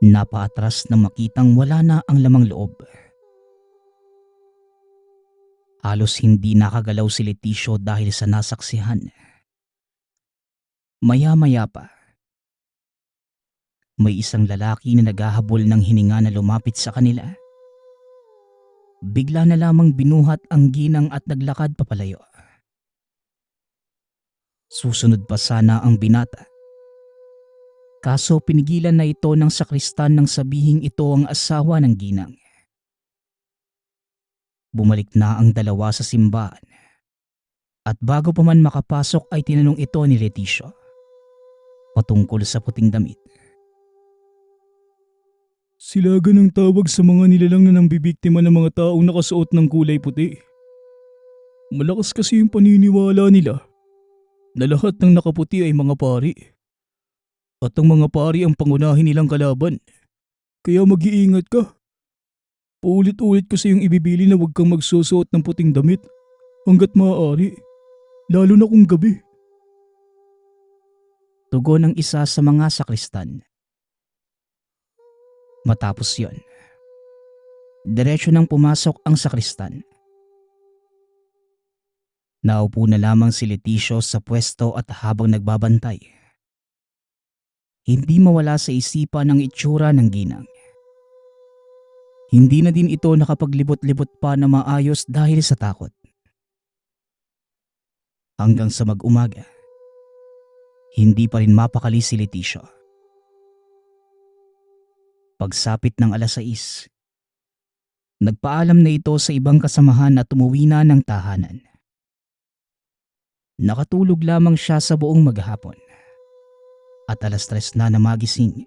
Napaatras nang makitang wala na ang lamang loob. Halos hindi nakagalaw si Leticia dahil sa nasaksihan. Maya-maya pa, may isang lalaki na naghahabol ng hininga na lumapit sa kanila. Bigla na lamang binuhat ang ginang at naglakad papalayo. Susunod pa sana ang binata. Kaso pinigilan na ito ng sakristan nang sabihing ito ang asawa ng ginang. Bumalik na ang dalawa sa simbahan. At bago pa man makapasok ay tinanong ito ni Leticia patungkol sa puting damit. Silagan ang tawag sa mga nilalang na nambibiktima ng mga taong nakasuot ng kulay puti. Malakas kasi yung paniniwala nila na lahat ng nakaputi ay mga pari. At ang mga pari ang pangunahin nilang kalaban. Kaya mag-iingat ka. Paulit-ulit ko sa iyong ibibili na huwag kang magsusuot ng puting damit hanggat maaari. Lalo na kung gabi. Tugon ng isa sa mga sakristan. Matapos yon, diretso nang pumasok ang sakristan. Naupo na lamang si Leticia sa pwesto at habang nagbabantay, hindi mawala sa isipan ang itsura ng ginang. Hindi na din ito nakapaglibot-libot pa na maayos dahil sa takot. Hanggang sa mag-umaga, hindi pa rin mapakali si Leticia. Pagsapit ng 6:00, nagpaalam na ito sa ibang kasamahan at umuwi na ng tahanan. Nakatulog lamang siya sa buong maghapon at 3:00 na magising.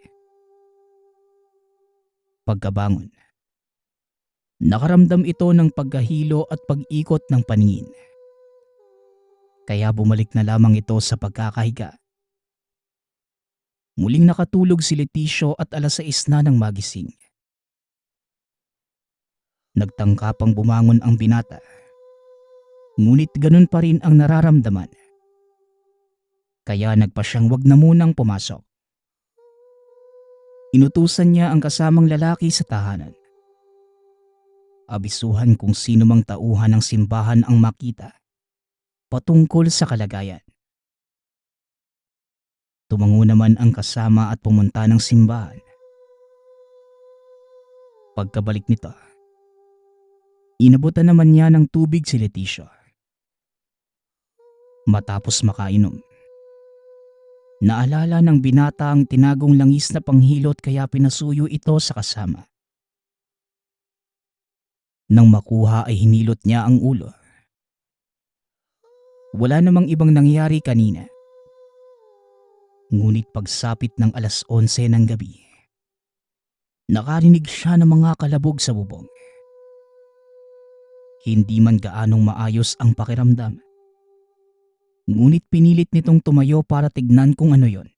Pagkabangon, nakaramdam ito ng pagkahilo at pag-ikot ng paningin. Kaya bumalik na lamang ito sa pagkakahiga. Muling nakatulog si Leticia at 6:00 na nang magising. Nagtangka pang bumangon ang binata. Ngunit ganun pa rin ang nararamdaman. Kaya nagpa siyang wag na munang pumasok. Inutusan niya ang kasamang lalaki sa tahanan. Abisuhan kung sino mang tauhan ng simbahan ang makita patungkol sa kalagayan. Tumango naman ang kasama at pumunta ng simbahan. Pagkabalik nito, inabutan naman niya ng tubig si Leticia. Matapos makainom, naalala ng binata ang tinagong langis na panghilot kaya pinasuyo ito sa kasama. Nang makuha ay hinilot niya ang ulo. Wala namang ibang nangyari kanina. Ngunit pagsapit ng 11:00 ng gabi, nakarinig siya ng mga kalabog sa bubong. Hindi man gaanong maayos ang pakiramdam. Ngunit pinilit nitong tumayo para tignan kung ano yon.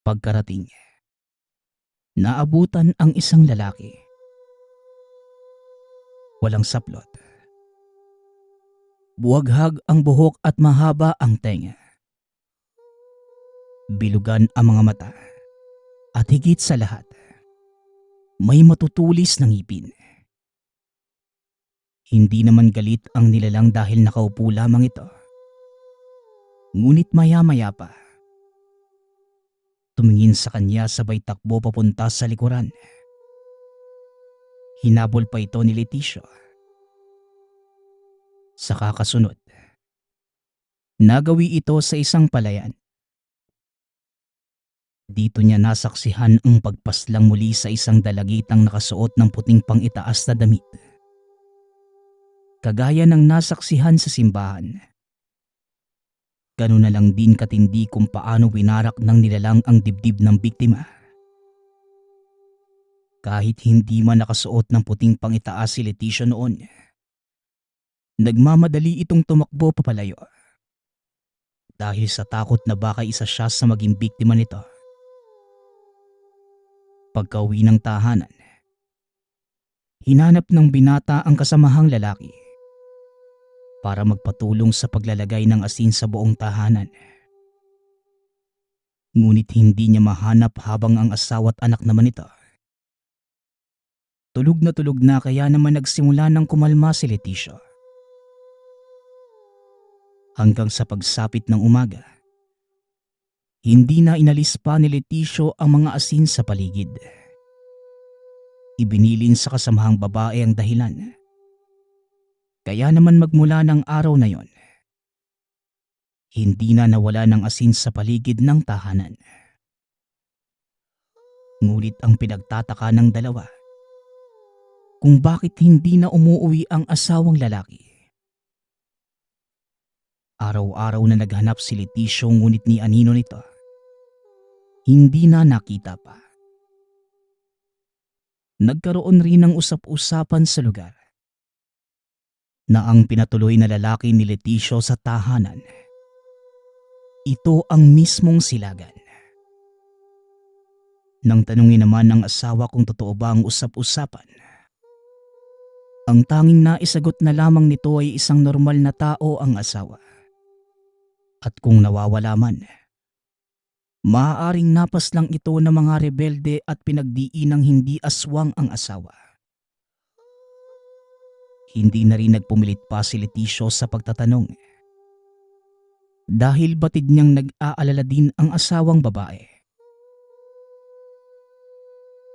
Pagkarating, naabutan ang isang lalaki. Walang saplot. Buwaghag ang buhok at mahaba ang tenga. Bilugan ang mga mata. At higit sa lahat, may matutulis na ngipin. Hindi naman galit ang nilalang dahil nakaupo lamang ito. Ngunit maya-maya pa, tumingin sa kanya sabay takbo papunta sa likuran. Hinabol pa ito ni Leticio. Sa kakasunod, nagawi ito sa isang palayan. Dito niya nasaksihan ang pagpaslang muli sa isang dalagitang nakasuot ng puting pang-itaas na damit. Kagaya ng nasaksihan sa simbahan. Ganun na lang din katindi kung paano winarak ng nilalang ang dibdib ng biktima. Kahit hindi man nakasuot ng puting pang-itaas si Leticia noon, nagmamadali itong tumakbo papalayo. Dahil sa takot na baka isa siya sa maging biktima nito. Pagkauwi ng tahanan, hinanap ng binata ang kasamahang lalaki para magpatulong sa paglalagay ng asin sa buong tahanan. Ngunit hindi niya mahanap habang ang asawa at anak naman ito. Tulog na kaya naman nagsimula ng kumalma si Leticia. Hanggang sa pagsapit ng umaga, hindi na inalis pa ni Leticia ang mga asin sa paligid. Ibinilin sa kasamahang babae ang dahilan. Kaya naman magmula ng araw na yon, hindi na nawala ng asin sa paligid ng tahanan. Ngunit ang pinagtataka ng dalawa, kung bakit hindi na umuuwi ang asawang lalaki. Araw-araw na naghanap si Leticia ngunit ni anino nito, hindi na nakita pa. Nagkaroon rin ng usap-usapan sa lugar na ang pinatuloy na lalaki ni Leticia sa tahanan, ito ang mismong Silagan. Nang tanungin naman ng asawa kung totoo ba ang usap-usapan, ang tanging naisagot na lamang nito ay isang normal na tao ang asawa. At kung nawawala man, maaaring napas lang ito ng mga rebelde at pinagdiinang hindi aswang ang asawa. Hindi na rin nagpumilit pa si Leticia sa pagtatanong. Dahil batid niyang nag-aalala din ang asawang babae.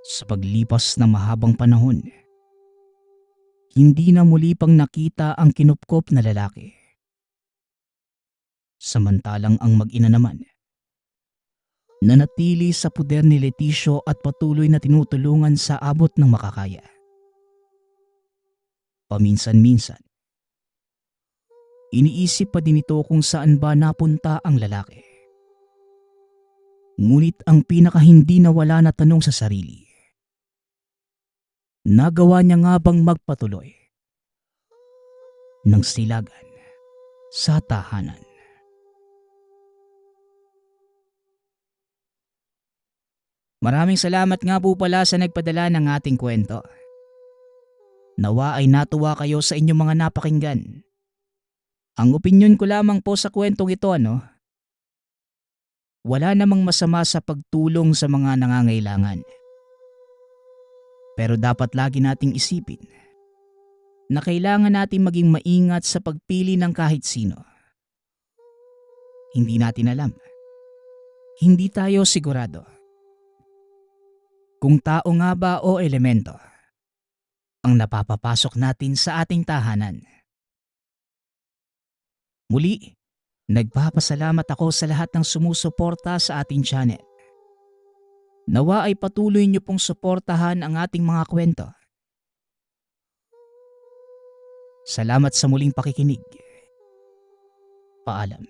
Sa paglipas ng mahabang panahon, hindi na muli pang nakita ang kinupkop na lalaki. Samantalang ang mag-ina naman, nanatili sa puder ni Leticia at patuloy na tinutulungan sa abot ng makakaya. Paminsan-minsan, iniisip pa din ito kung saan ba napunta ang lalaki. Ngunit ang pinaka hindi nawala na tanong sa sarili, nagawa niya nga bang magpatuloy ng Silagan sa tahanan? Maraming salamat nga po pala sa nagpadala ng ating kwento. Nawa ay natuwa kayo sa inyong mga napakinggan. Ang opinyon ko lamang po sa kwentong ito wala namang masama sa pagtulong sa mga nangangailangan. Pero dapat lagi nating isipin na kailangan natin maging maingat sa pagpili ng kahit sino. Hindi natin alam. Hindi tayo sigurado kung tao nga ba o elemento ang napapapasok natin sa ating tahanan. Muli, nagpapasalamat ako sa lahat ng sumusuporta sa ating channel. Nawa ay patuloy niyo pong suportahan ang ating mga kwento. Salamat sa muling pakikinig. Paalam.